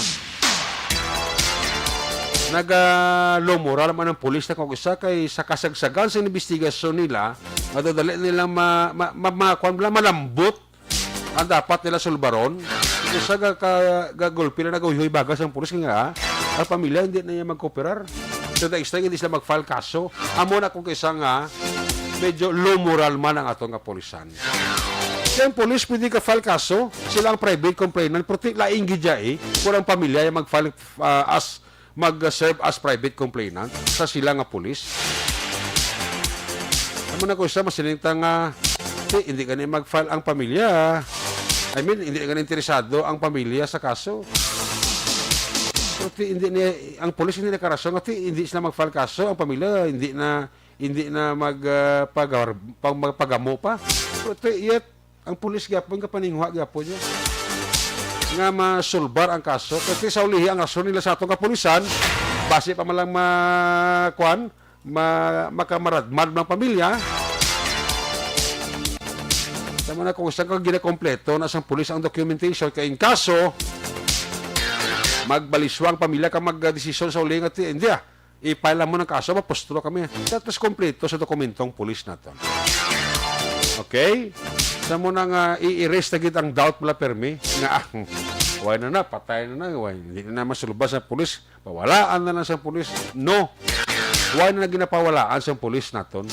[SPEAKER 7] low moral man ang pulis na kung isa kay sa kasagsagan sa investigasyon nila madadali nilang malambot ang dapat nila sulbaron isa gagulpi na nagawuhoy bagas ang pulis nga ang pamilya hindi na niya mag-cooperar so the extent hindi sila mag-file kaso amo na kung isa nga medyo low moral man ang atong nga pulisan. Kaya ang polis pwede ka file kaso sila ang private complainant pero laing gidya kung ang pamilya yung mag-file mag-serve as private complainant sa sila nga pulis. Amo na ko isa masilinta nga hindi ka mag-file ang pamilya. I mean, hindi ka interesado ang pamilya sa kaso. Pero hindi niya, ang pulis hindi na karason at hindi sila mag-file kaso. Ang pamilya hindi na magpagamo pa. Pero yet, ang pulis gapon kapaningwa gapon niya nga masulbar ang kaso kasi sa ulihi ang rason nila sa atong kapulisan base pa malang makamaradmad ng pamilya tama na kung saan kang ginakompleto na sang pulis ang documentation kaya in kaso magbaliswang pamilya ka magdesisyon sa uling at hindi ipile mo ng kaso, mapostulo kami. Tapos kompleto sa dokumentong pulis natin. Okay? Sa mo nang i-erase na gid ang doubt mula permi nga why na patay na why hindi na masulubas sa pulis, pawalaan na lang sa pulis. No. Why na ginapawalaan sa pulis naton?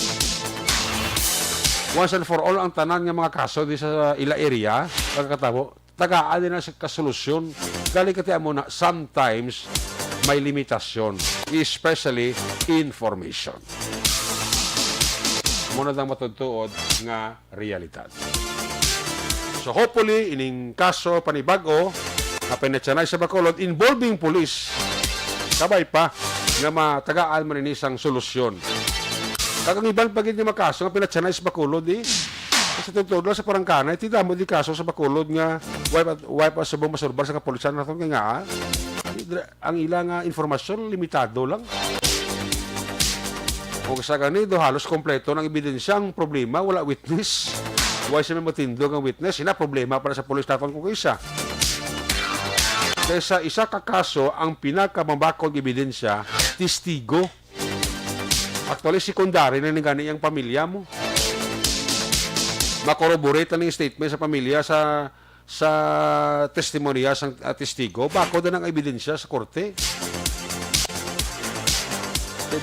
[SPEAKER 7] Once and for all ang tanan nga mga kaso di sa ila area pagkatabo tagaan din na sa kasolusyon. Gali kati mo na sometimes may limitasyon, especially information. Muna nang matutuod nga realidad. So hopefully, ining kaso panibago na pinatsanay sa Bacolod involving police, kabay pa nga matagaan man inisang solusyon. Kagang ibang pagid nga makaso nga pinatsanay sa Bacolod Sa tutod sa parangkanay, tita mo di kaso sa Bacolod nga wipe sa bong masurbar sa kapulisan natin nga ang ilang informasyon limitado lang. Kung sa ganito, halos kompleto ng ebidensyang problema, wala witness. Why siya may matindog ang witness? Ina problema para sa pulis natin kung isa. Kaya sa isa kakaso, ang pinakamabakod ebidensya, testigo. Actually, secondary na gani ang pamilya mo. Makorroborate ng statement sa pamilya sa testimonya sa testigo, bako na ng ebidensya sa korte.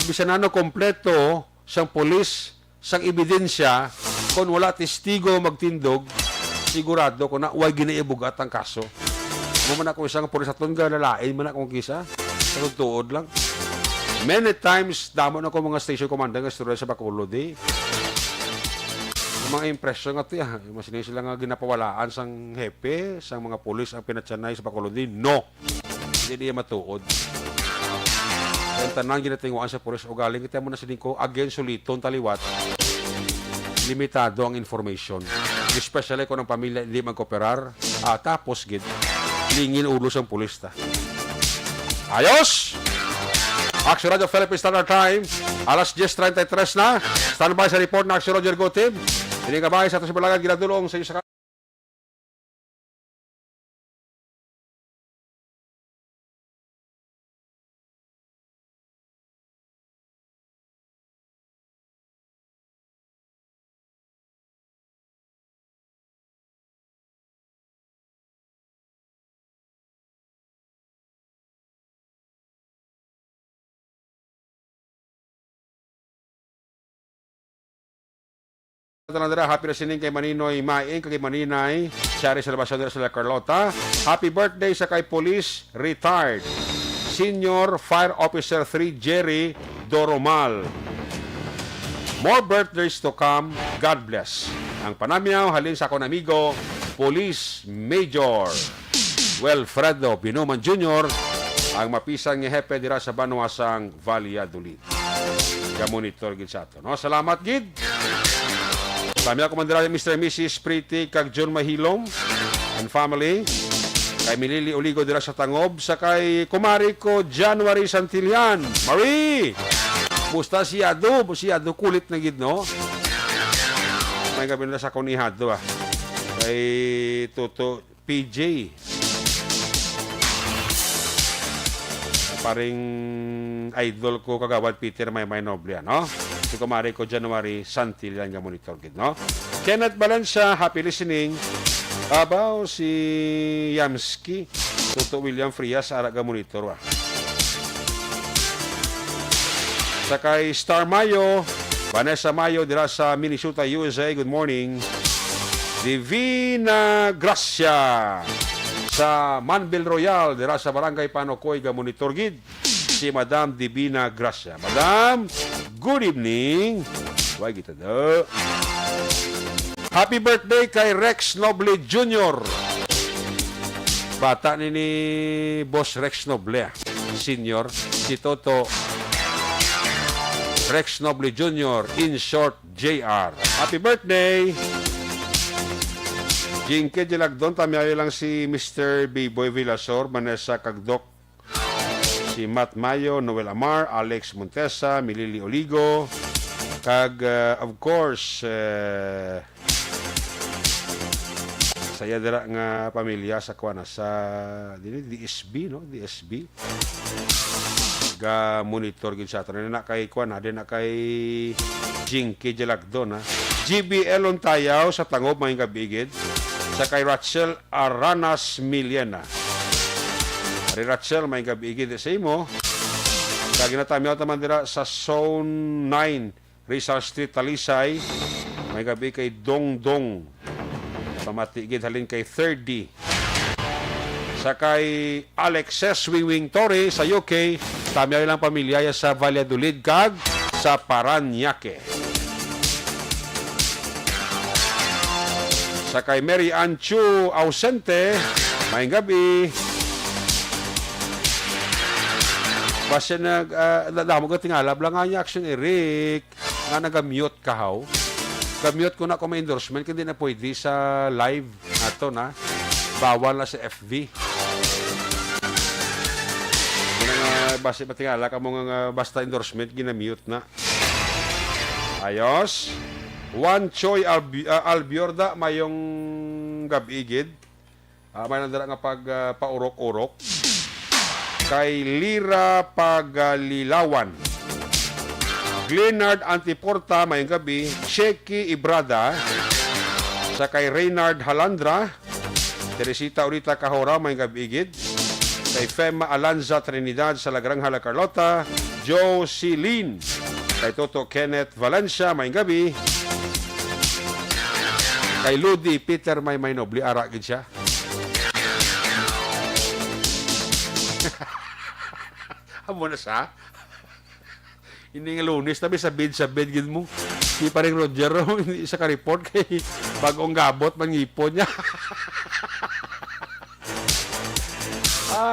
[SPEAKER 7] Bisan ano kompleto sang pulis sang ebidensya kung wala testigo magtindog, sigurado ko na way ginaibugat ang kaso. Man ako isang pulis aton ga lalain man akong kisa. Sa tuod lang. Many times damo na ko mga station commander nga istorya sa Bacolod mga impresyon nga ito, mas sila nga ginapawalaan sang hepe, sang mga pulis ang pinatsanay sa Bacolod. No! Hindi niya matuod. Ang tanang ginatinguan sa pulis, o galing kita mo na siling ko, again, suliton, taliwat, limitado ang information. Especially kung ang pamilya hindi magkooperar, tapos, lingin ulo sa pulis ta. Ayos! Action Radio Philippine Standard Time, alas 10:33 na. Standby sa report na Action Radio Go Team. Hindi ka ba sa ito si Balagan, ginadulong sa iyo sa happy na sining kay Maninoy Maing, kay Maninay, Shari Salvacion de la Carlota. Happy birthday sa kay Police Retired Senior Fire Officer 3 Jerry Doromal. More birthdays to come. God bless. Ang panamyaw halin sa akong amigo, Police Major Wilfredo Binuman Jr., ang mapisang ni Hepe dira sa Banuasang Valladolid. Kamonitor gid sa ato. No? Salamat gid. Pamilya Komandera Mr. and Mrs. Pretty kag John Mahilom and family. Kay Milili Oligo dira sa Tangob. Sa kay kumari ko January Santillan. Marie! Busta si Ado kulit na gid no. May gabi na sa kunihado Kay Toto PJ. Paring idol ko kagawad Peter May Noble no. Si kumari ko January Santillan nga monitor gid no. Kenneth Valencia, happy listening. Abaw si Yamski, Toto William Frias ara ga monitor Sakay Star Mayo, Vanessa Mayo dira sa Minnesota, USA. Good morning. Divina Gracia sa Manville Royal dira sa Barangay Panokoy ga monitor gid si Madam Divina Gracia. Madam, good evening. Why kita do? Happy birthday kay Rex Noble Jr. Bata ni Boss Rex Noble Senior, si Toto Rex Noble Jr. in short JR. Happy birthday. Jinke Dilagdon, tamiyayo lang si Mr. B-Boy Villasor, Vanessa Kagdok, si Matt Mayo, Noel Amar, Alex Montesa, Milili Oligo, kag of course sa saya dira nga pamilya sa kuana sa DSB no, DSB. Ga monitor gid sa aton na kay kuana, din na kay Jinky Jalagdon ha. GBL Ontayaw sa Tangob mga kabigid. Sa kay Rachel Aranas Miliena. Ari Rachel mga kabigid sa imo. Kag ginatamiw taman dira sa Zone 9, Rizal Street, Talisay. May gabi kay Dongdong. Pamatigid halin kay 3D. Sa kay Alexes Wingwing Torre sa UK. Tamiyaw ilang pamilya sa Valladolid kag sa Paranaque. Sa kay Mary Ann Chu ausente. May gabi. Basta damo ko tingalab lang nga niya Action Eric. Nga naga-mute kahaw. Ga-mute ko na kung may endorsement, hindi na pwede sa live nato na. Bawal na sa FB. Basta patingala ka mo nga basta endorsement, ginamute na. Ayos. Juan Choy Albiorda, mayong gabigid. May nandara nga paurok-urok. Kay Lira Pagalilawan. Glenard Antiporta, mayong gabi. Sheki Ibrada. Sa kay Reynard Halandra. Teresita Urita Kahora, mayong gabigid. Kay Fema Alanza Trinidad sa Lagranghala Carlota. Joe Silin. Kay Toto Kenneth Valencia, mayong gabi. Kay Ludi Peter May Nobli, arakid siya. Amo na sa? Hindi nga Lunes, tabi sa bed gid mo. Di pa rin Roger, hindi isa ka-report kay bagong gabot, mangipon niya.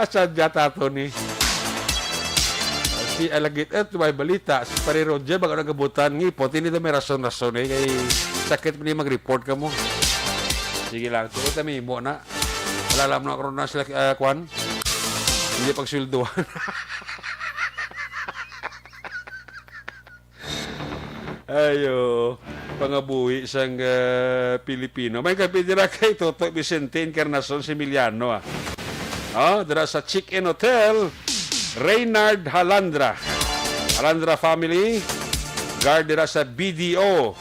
[SPEAKER 7] Sadya tato ni. Si Alagit, may balita. Si pa rin Roger, bago nagabutan, ngipon, hindi na may rason-rason kay sakit mo ni mag-report ka mo. Sige lang, tuloy kami mo na. Alalam na karoon na sila, Kwan. Hindi pagsilduhan. Ayo, pangabuhi sang Pilipino. May gabi dira kay Toto Vicente Encarnacion Similiano. Dira sa Chick-In Hotel, Reynard Halandra. Halandra family, guard dira sa BDO.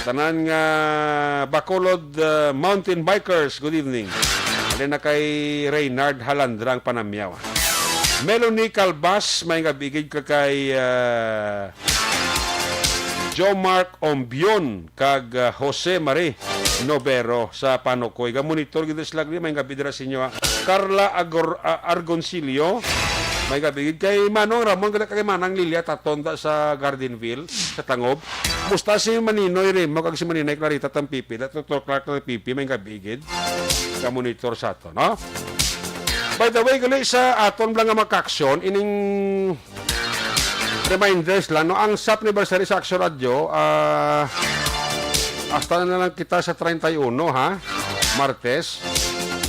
[SPEAKER 7] Tanan nga Bacolod Mountain Bikers, good evening. Alin na kay Reynard Halandra ang panamyaw. Melanie Calbas, may ngabigid ka kay Joe Mark Ombion kag Jose Marie Novero sa Panokoy. Monitor gid sila may ngabidra sa inyo. Carla Argoncillo, may ngabigid kay Manong Ramon kay Manang Lilia tatonda sa Gardenville sa Tangob. Musta si Maninoy rin mo kag si Maninay Clarita Tampipi, Dr. Clark Tampipi may ngabigid. Ka monitor sa to, no? By the way, gali sa aton lang nga makaksyon, ining reminders lang, no? Ang SAP anniversary sa Action Radio, hasta na lang kita sa 31, ha? Martes.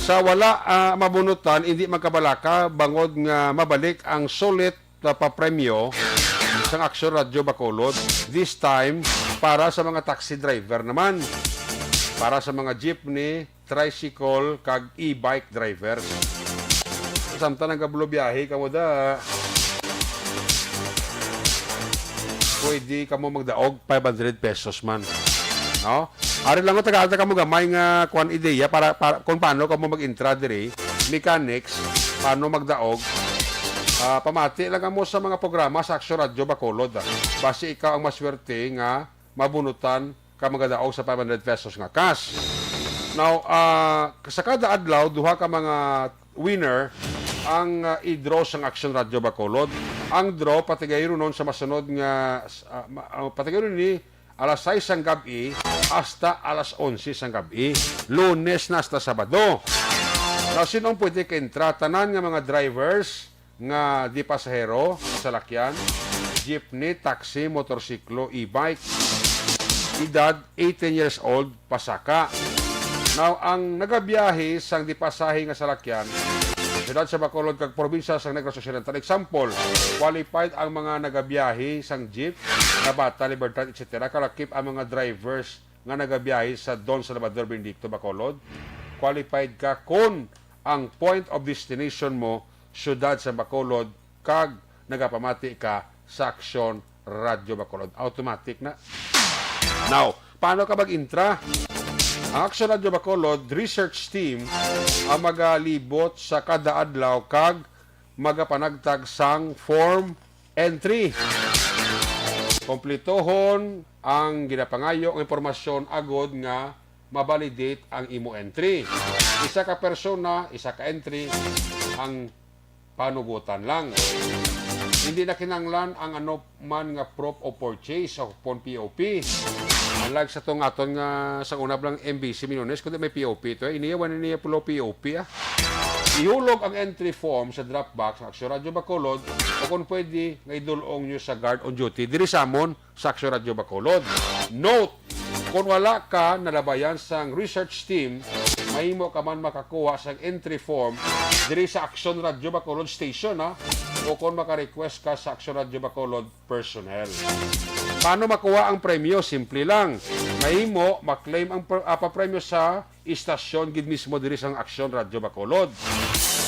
[SPEAKER 7] Sa wala mabunutan, hindi magkabalaka, bangod nga mabalik ang sulit na papremyo sa Action Radio Bacolod. This time, para sa mga taxi driver naman. Para sa mga jeepney, tricycle, kag e-bike drivers. Samtang nagkabulo biyahe ka mo da. Pwede ka mo magdaog 500 pesos man. No? Ari lang ko tagalta ka mo gamay nga kuan ideya para kung paano ka mo mag-intra dire, mechanics, paano magdaog. Pamati lang mo sa mga programa sa Action Radio Bacolod. Base ikaw ang maswerte nga mabunutan ka magdaog sa 500 pesos nga cash. Now, sa kada adlaw duha ka mga winner ang i-draw sa Action Radio Bacolod. Ang draw patigayro noon sa masunod nga patigayro ni alas 6 ang gabi hasta alas 11 ang gabi. Lunes na hasta Sabado. Now, sinong pwede ka-intra? Tanan nga mga drivers nga di pasahero sa lakyan, jeepney, taxi, motorsiklo, e-bike, edad 18 years old, pasaka. Now, ang nagabiyahe sang di pasahe nga sa lakyan, siyudad sa Bacolod kag probinsya sa Negros Occidental. Example, qualified ang mga nagabiyahe sang jeep, na bata, libertad, etc. Kalakip ang mga drivers nga nagabiyahe sa Don Salvador Benedicto, Bacolod, qualified ka kung ang point of destination mo syudad sa Bacolod kag nagapamati ka sa Aksyon Radyo Bacolod. Automatic na. Now, paano ka mag-intra? Ang Aksyon Radyo Bacolod research team ang magalibot sa kada adlaw kag magapanagtag sang form entry. Kompletohon ang ginapangayo ng impormasyon agod nga mabalidate ang imo entry. Isa ka persona, isa ka entry ang panugutan lang. Hindi na kinanglan ang ano man nga proof of purchase o POP. Unlike sa itong aton nga sa una lang MBC Minones, kundi may POP ito. Iniyawan niya pulo POP. Ihulog ang entry form sa Dropbox ng Aksyon Radyo Bacolod o kung pwede, nga idulong nyo sa guard on duty diri samon sa Aksyon Radyo Bacolod. Note, kung wala ka nalabayan sa research team, mahimo ka man makakuha sa entry form diri sa Aksyon Radyo Bacolod station o kung maka-request ka sa Aksyon Radyo Bacolod personnel. Paano makuha ang premyo? Simple lang. Mahimo maklaim ang papremyo sa istasyon gid mismo diri sa Aksyon Radyo Bacolod.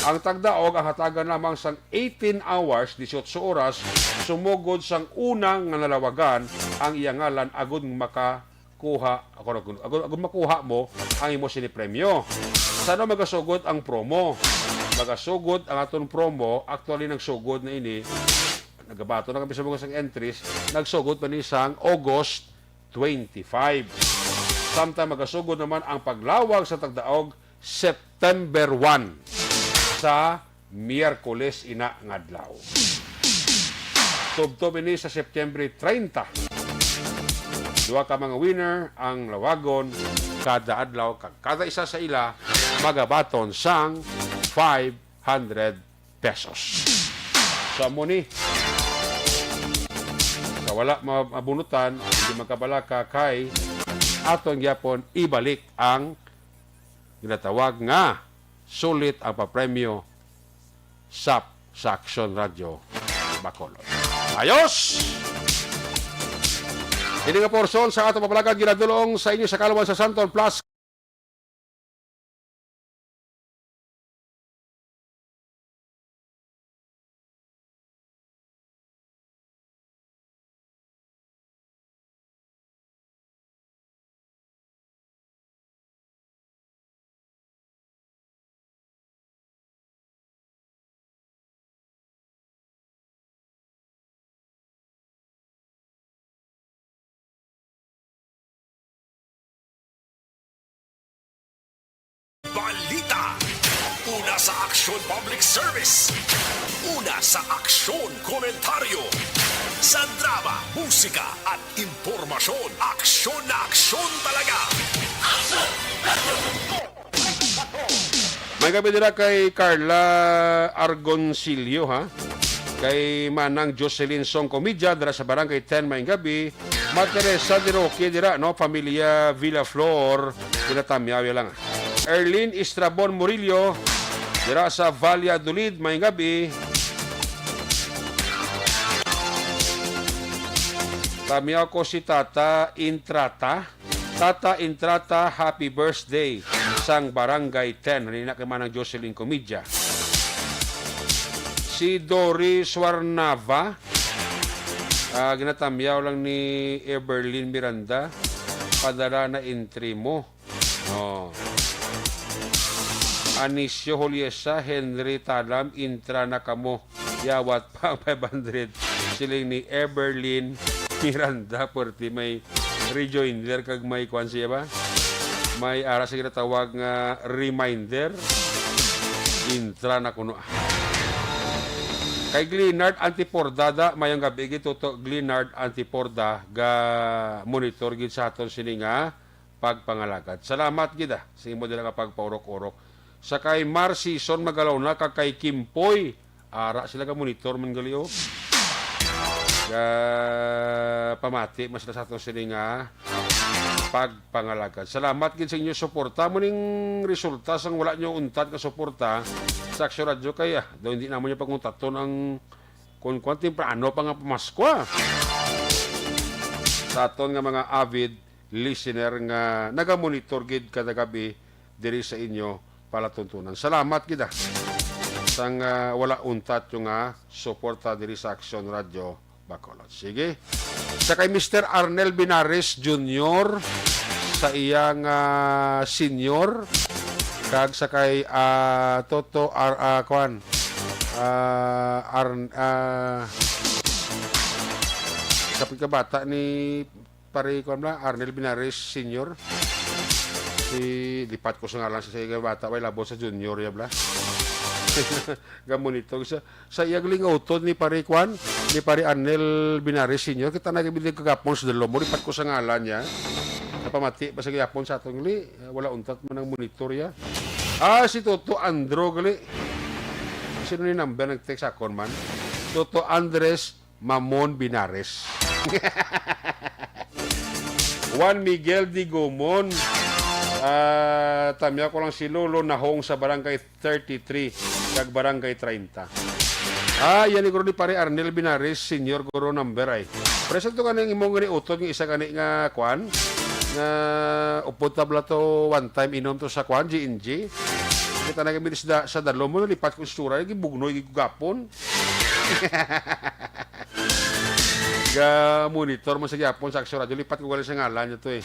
[SPEAKER 7] Ang tagdaog ang hatagan lamang sang 18 hours, 18 oras, sumugod sang unang nga nalawagan ang iyang ngalan agud agud makuha mo ang imo sinipremyo. Sana magasugod ang promo. Magasugod ang aton promo, actually nagsugod na ini. Nagabato na kami sa mga entries, nagsugod pa ni sang August 25. Samtang magasugod naman ang paglawag sa tagdaog September 1 sa Miyerkules ina nga adlaw. Tubtob ini sa September 30. Duha ka mga winner ang lawagon kada adlaw, kada isa sa ila magabaton sang 500 pesos. Sa muni, sa wala mabunutan, hindi magkabalaka kay aton gyapon ibalik ang ginatawag nga sulit ang papremyo sa Aksyon Radyo Bacolod. Ayos! Hindi nga porsyon sa atong papalagad ginadulong sa inyo sa Kalawan sa Santon Plus.
[SPEAKER 2] Balita. Una sa Aksyon Public Service. Una sa Aksyon Komentaryo. Sa drama, musika at impormasyon. Aksyon na aksyon talaga.
[SPEAKER 7] May gabi nila kay Carla Argoncillo, kay Manang Jocelyn Song Comidya dira sa Barangay 10 may gabi. Teresa de Roque dira Familia Villaflor dira Tamyaw lang. Erlin Estrabon Murillo dira sa Valladolid may gabi. Tamyaw ko si Tata Intrata. Tata Intrata, happy birthday sang Barangay 10. Rina kay Manang Jocelyn Comidya. Si Doris Warnava, ginatamyaw lang ni Eberlyn Miranda, padala na entry mo. Anisio Juliesa, Henry Talam, intra na kamo. Yawat pa 500. Siling ni Eberlyn Miranda, pwerte may rejoinder kag may kwan siya ba? May aras sa tawag nga reminder. Intra na kuno. Kay Glenard Antipordada, mayang gabi gituto Glenard Antiporda ga monitor gid sa aton sini nga pagpangalagad. Salamat gid sa imo dira ka pagpaurok-urok. Sa kay Marcy Son magalaw na kay Kimpoy, ara sila ka monitor man gali pamati mas sa aton sini nga pagpangalagad. Salamat gid sa inyo suporta mo ning resulta sang wala nyo untad ka suporta sa Aksyon Radyo kaya daw hindi namo niya paguntaton ang kung temprano pa nga pamasko sa aton nga mga avid listener nga nagamonitor gid kada gabi diri sa inyo palatuntunan. Salamat gid sang wala untat yung suporta diri sa Action Radio Bacolod. Sige. Sa kay Mr. Arnel Binares Jr. sa iyang senior kag sa kay Toto kapit ka bata ni pare ko na Arnel Binares Senior. Si lipat ko sa ngalan sa iya bata way labo sa junior ya bla. Gamonito sa iya lingauton ni pare Kwan ni pare Arnel Binares Senior kita nagbidig kagapon sa dalo mo lipat ko sa ngalan niya. Napamati ba sa gapon sa atong li wala untat man ang monitor ya. Si Toto Andro gali. Sino ni number nag-text akon man? Toto Andres Mamon Binares. Juan Miguel Di Gomon. Tamya ko lang si Lolo Nahong sa barangay 33 kag barangay 30. Yan ni ni pare Arnel Binares Senior guro number ay. Presento ka nang imong ni utod ng isa kani nga kwan nga upod tabla to one time inom to sa kwan GNG. Kita na kami sa dalo mo lipat ko sura gibugnoy gigapon. Ga monitor mo sa Japon sa Action Radio lipat ko gali sa ngalan niya to eh.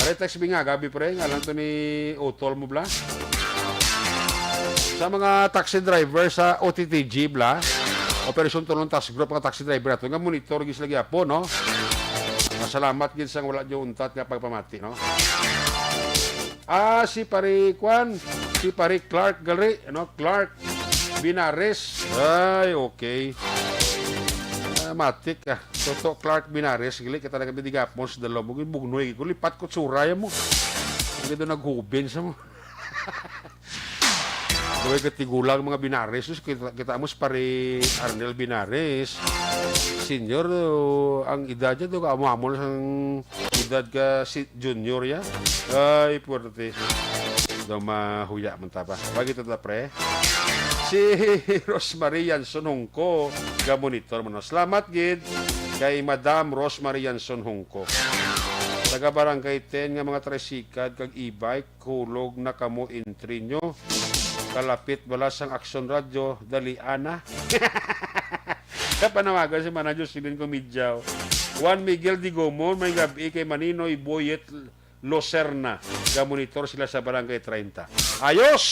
[SPEAKER 7] Are text binga gabi pre ngalan to ni Utol mo bla. Sa mga taxi driver sa OTTG bla, Operation Tulong Task Group nga taxi driver ato nga monitor gis lagi Japon no. Salamat gid sang wala jo untat nga pagpamati no. Si pare Kwan, si pare Clark gali no, Clark Binares. Ay okay. Matik Toto Clark Binares gali kita nang bidigapon sa dalaw mo bugnoy ko lipat ko suraya mo gito naghubin sa mo. Daway katigulang mga Binares kita mo pare Arnel Binares Senior ang edad niya to kaamo sang edad ka si junior ya. Ay puwerte daw mahuya man ta pa bagi ta pre. Si Rosemary Yanson Hongko ga monitor mo. Salamat gid kay Madam Rosemary Yanson Hongko. Taga barangay 10 nga mga tricycad kag e-bike hulog na kamo entry nyo. Kalapit wala sang Action Radio dali ana. Kapanawagan si Manager Silin Comidjao. Juan Miguel Di Gomon may gabi kay Maninoy Boyet Loserna. Ga monitor sila sa barangay 30. Ayos!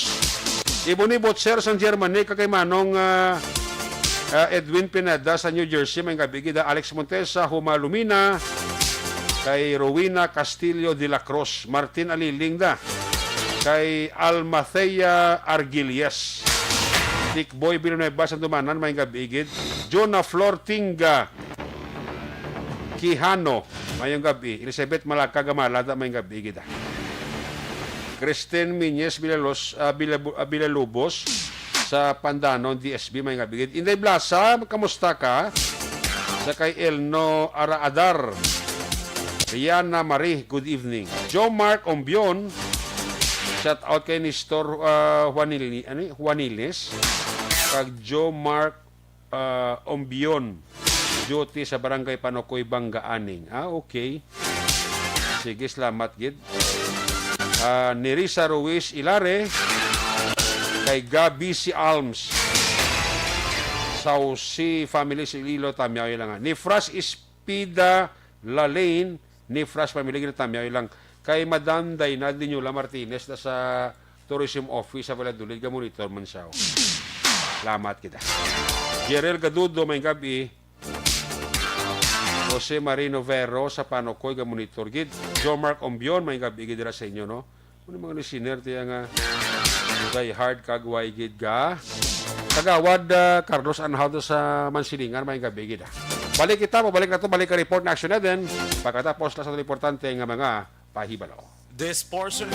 [SPEAKER 7] Ibo ni Botser sa Germany kay Manong Edwin Pineda sa New Jersey may gabigida Alex Montesa Humalumina kay Rowena Castillo de la Cruz Martin Alilingda kay Almathea Argilies Dick Boy Villanueva sa Dumanan may gabigid Jonah Flortinga Quijano mayong gabi Elizabeth Malaka Gamalada may gabigid Kristen Miñez Villalobos sa Pandanon, DSB, may ngabigid. Inday Blasa, kamusta ka? Sa kay Elno Araadar. Rihanna Marie, good evening. Joe Mark Ombion, shout out kay Nestor Juaniles. Kag Joe Mark Ombion, duty sa barangay Panokoy, Bangaaning. Okay. Sige, salamat, gid. Ni Risa Ruiz Ilare kay Gabi si Alms Sausi family si Lilo Tamyaw lang ni Fras Ispida Lalain ni Fras family gina Tamyaw lang kay Madam Dayna Diñula Martinez na sa Tourism Office sa Valladolid ga monitor man siya. Salamat kita. Jerel Gadudo may gabi Jose Marino Vero sa Panokoy ga monitor gid. Joe Mark Ombion may gabi gid dira sa inyo no. Ano mga listener tiya nga die hard kagway gid ga. Tagawad Carlos Anhado sa Mansilingan may gabi gid. Balik kita, balik na to, balik ka report na action na din. Pagkatapos na sa importante nga mga pahibalo.
[SPEAKER 9] This portion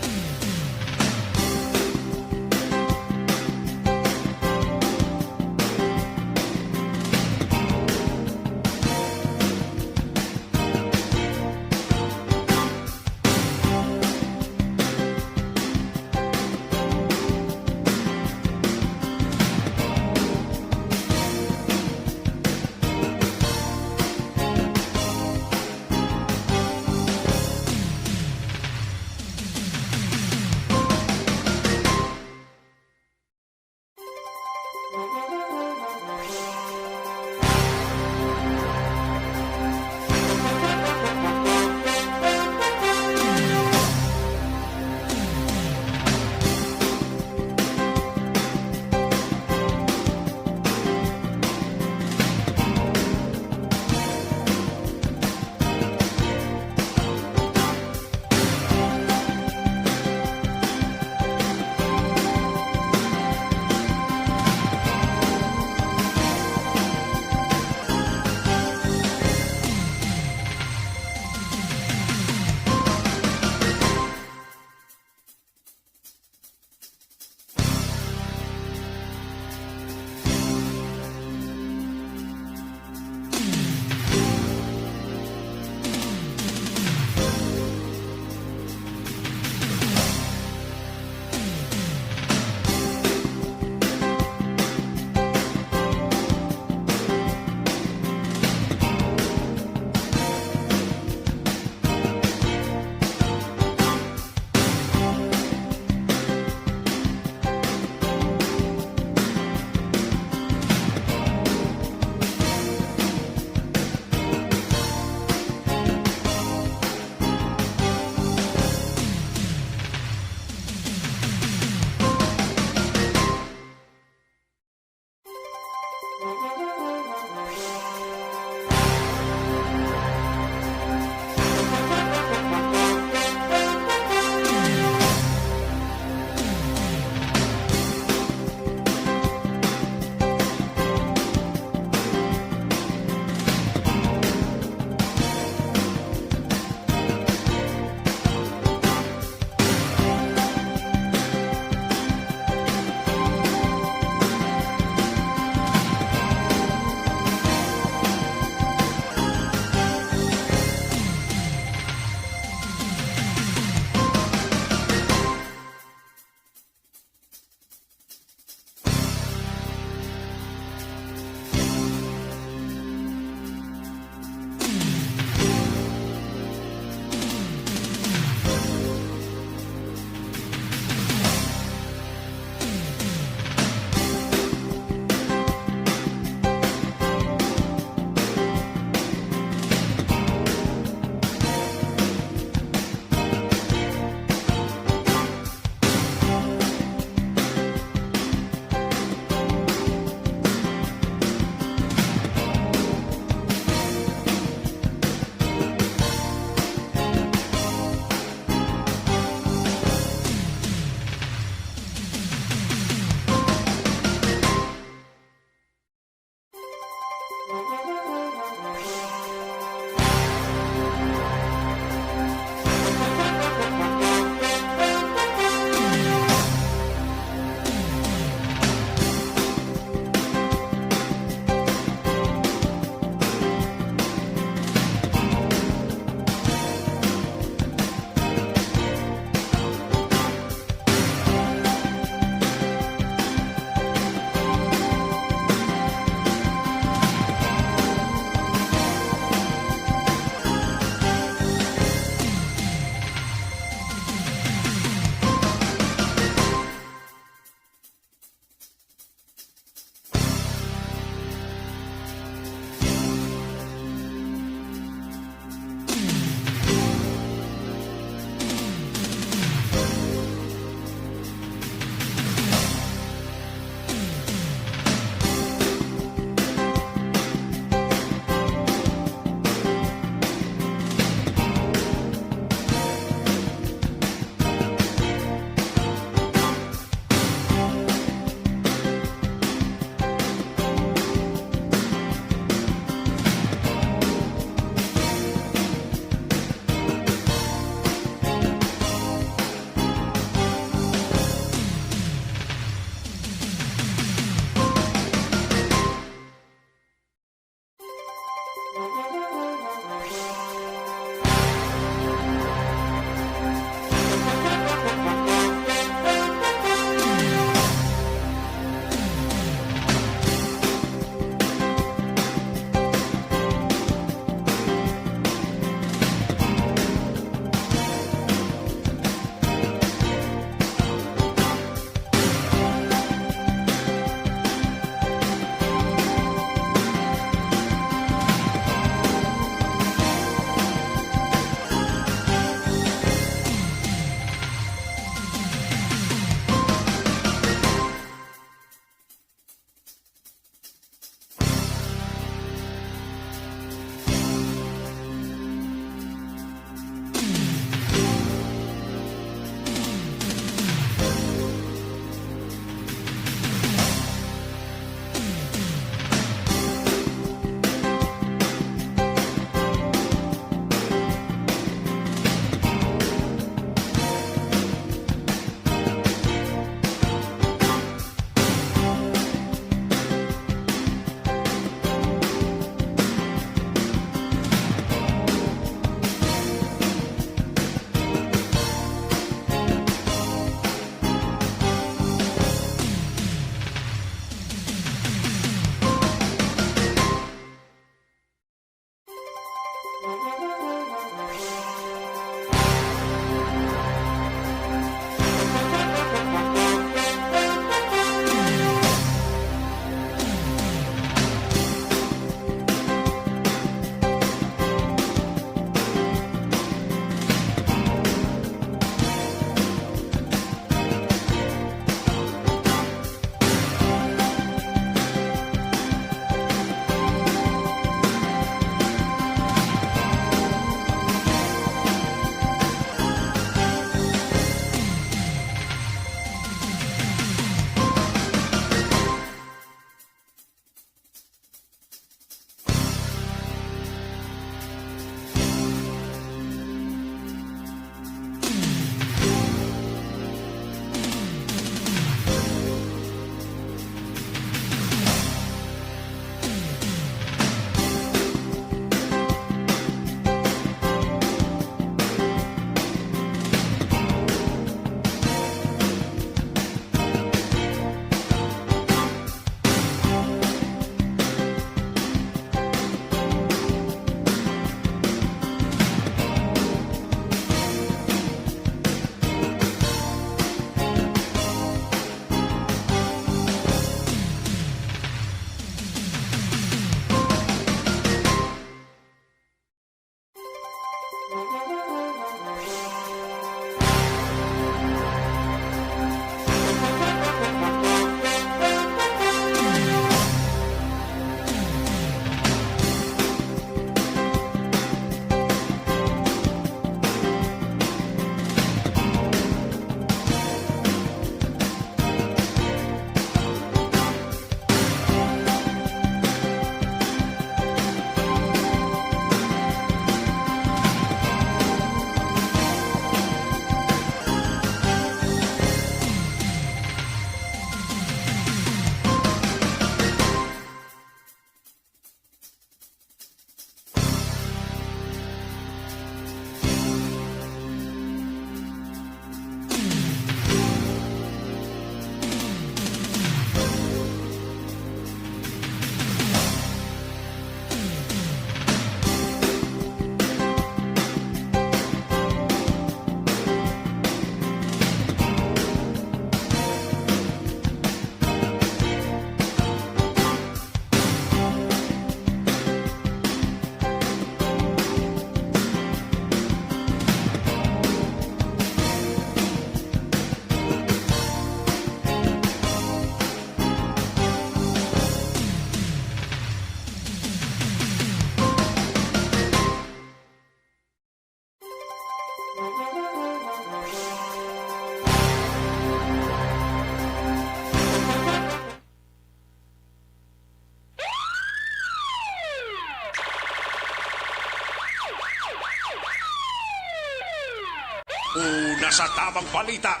[SPEAKER 2] Una sa tamang balita,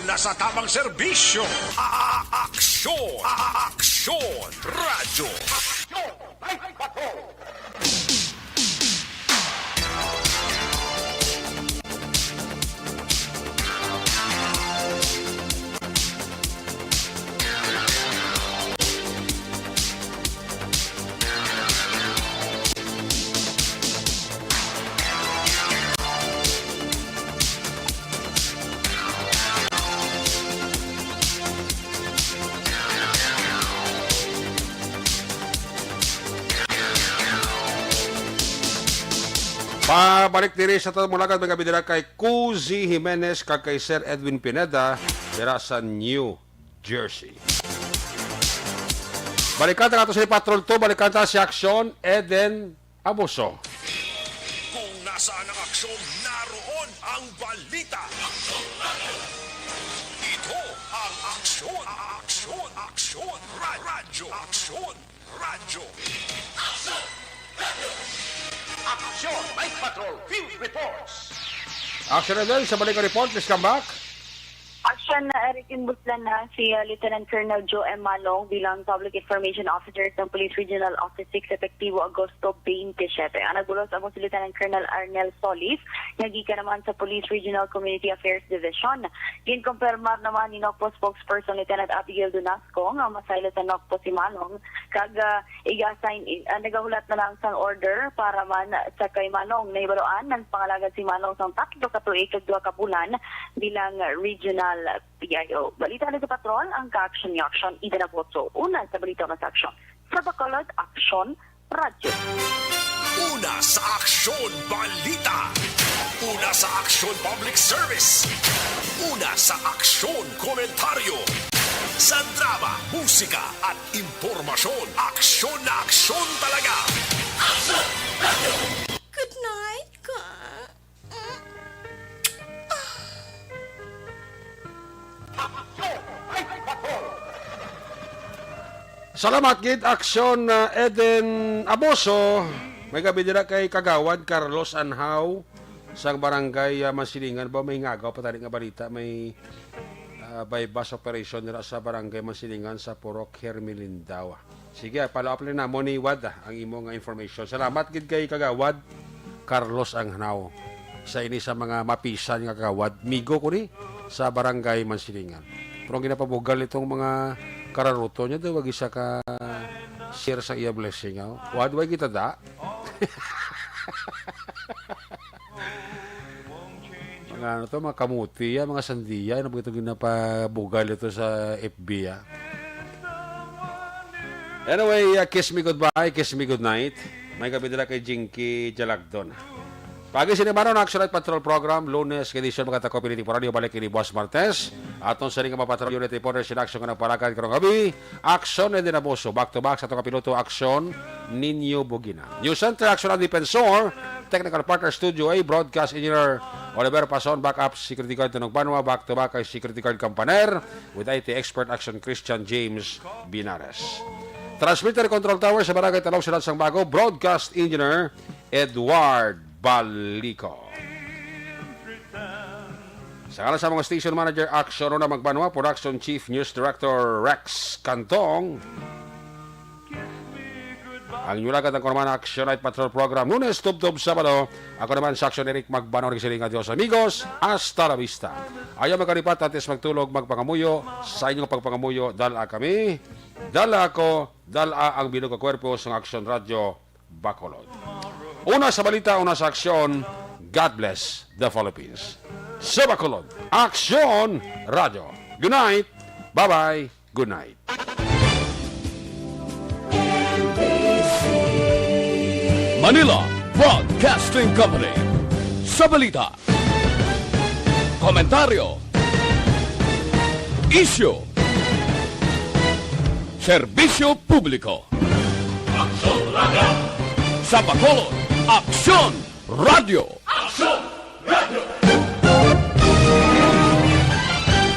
[SPEAKER 2] una sa tamang serbisyo. Aksyon! Aksyon! Radyo! Aksyon! Live Patrol!
[SPEAKER 7] Pabalik diri sa Mulagan mga bidira kay Cuzi Jimenez kag kay Sir Edwin Pineda dira sa New Jersey. Balikan ta si Patrol 2, balikan ta si Aksyon Eden Abuso.
[SPEAKER 2] Kung nasaan ang aksyon, naroon ang balita. Ito ang aksyon, radyo, aksyon, radyo.
[SPEAKER 1] Action Night Patrol Field Reports.
[SPEAKER 7] Aksyon Eden, sa balikan report, please come back.
[SPEAKER 8] Action na Eric Inbuslan na si Lieutenant Colonel Joe M. Malong bilang Public Information Officer ng Police Regional Office 6 epektibo Agosto 27. Ang nagbulos ako si Lieutenant Colonel Arnel Solis, nagika naman sa Police Regional Community Affairs Division. Ginkonfirmar naman ni NOCPO spokesperson Lieutenant Abigail Dunasco nga masaylo sa NOCPO si Malong kag i-assign nagahulat na lang sang order para man sa kay Malong na ibaroan ng pangalagad si Malong sang 3 ka tuig kag 2 ka bulan bilang regional PIO. Balita na sa Patrol, ang ka-action ni Action Eden Abuso. Una sa balita na sa Action. Sa Bacolod, Action Radyo.
[SPEAKER 2] Una sa aksyon, balita. Una sa aksyon, public service. Una sa aksyon, komentaryo. Sa drama, musika at impormasyon. Aksyon na aksyon talaga.
[SPEAKER 5] Good night, ka.
[SPEAKER 7] Salamat gid Aksyon Eden Abuso. May gabi dira kay Kagawad Carlos Anhaw sang barangay Masilingan ba may ngagaw patali nga balita may bypass operation nila sa barangay Masilingan sa Purok Hermilindaw. Sige, follow up na mo ni Wad ang imo nga information. Salamat gid kay Kagawad Carlos Anhaw. Sa ini sa mga mapisan nga Kagawad, migo ko ni sa barangay Masilingan. Pero ang ginapabugal itong mga kararuto niya daw wag isa ka share sa iya blessing. Wad way kita da. Mga ano to, mga kamuti, mga sandiya, ano ba ito ginapabugal ito sa FB. Anyway, kiss me goodbye, kiss me good night. May gabi nila kay Jinky Jalagdon. Pagi sinimano ng Action Night Patrol Program, Lunes, edisyon mga takopiliti po radio, balik ni Boss Martes. Atong sa rin nga Patrol Unit Reporter, sinakson nga ng palakad karong gabi. Action Eden Abuso, back to back sa itong kapiloto, Action Ninyo Bugina. News Center, Action and Defensor, Technical Partner Studio A, Broadcast Engineer Oliver Pason, Backup Security Guard Tunog Banwa, back to back kay Security Guard Campaner, with IT Expert Action Christian James Binares. Transmitter Control Tower sa Barangay Talong Sunod sang Bago, Broadcast Engineer Edward Balico. Sa kanan sa mga station manager, Action Rona Magbanwa, Production Chief News Director Rex Cantong. Ang nyulagat ng Korman Action Night Patrol Program, Lunes, Tub-Tub, Sabado. Ako naman sa Action Eric Magbanwa, Rixiling, adios amigos, hasta la vista. Ayaw magkaripat, atis magtulog, magpangamuyo. Sa inyong pagpangamuyo, dala kami, dala ako, dala ang bilog ka kwerpo sa Action Radio Bacolod. Una sa balita, una sa aksyon, God bless the Philippines. Sa Bacolod, Aksyon Radio. Good night, bye-bye, good night.
[SPEAKER 1] Manila Broadcasting Company. Sa balita, komentaryo, issue, serbisyo publiko. Sa Bacolod, Aksyon Radio. Aksyon Radio.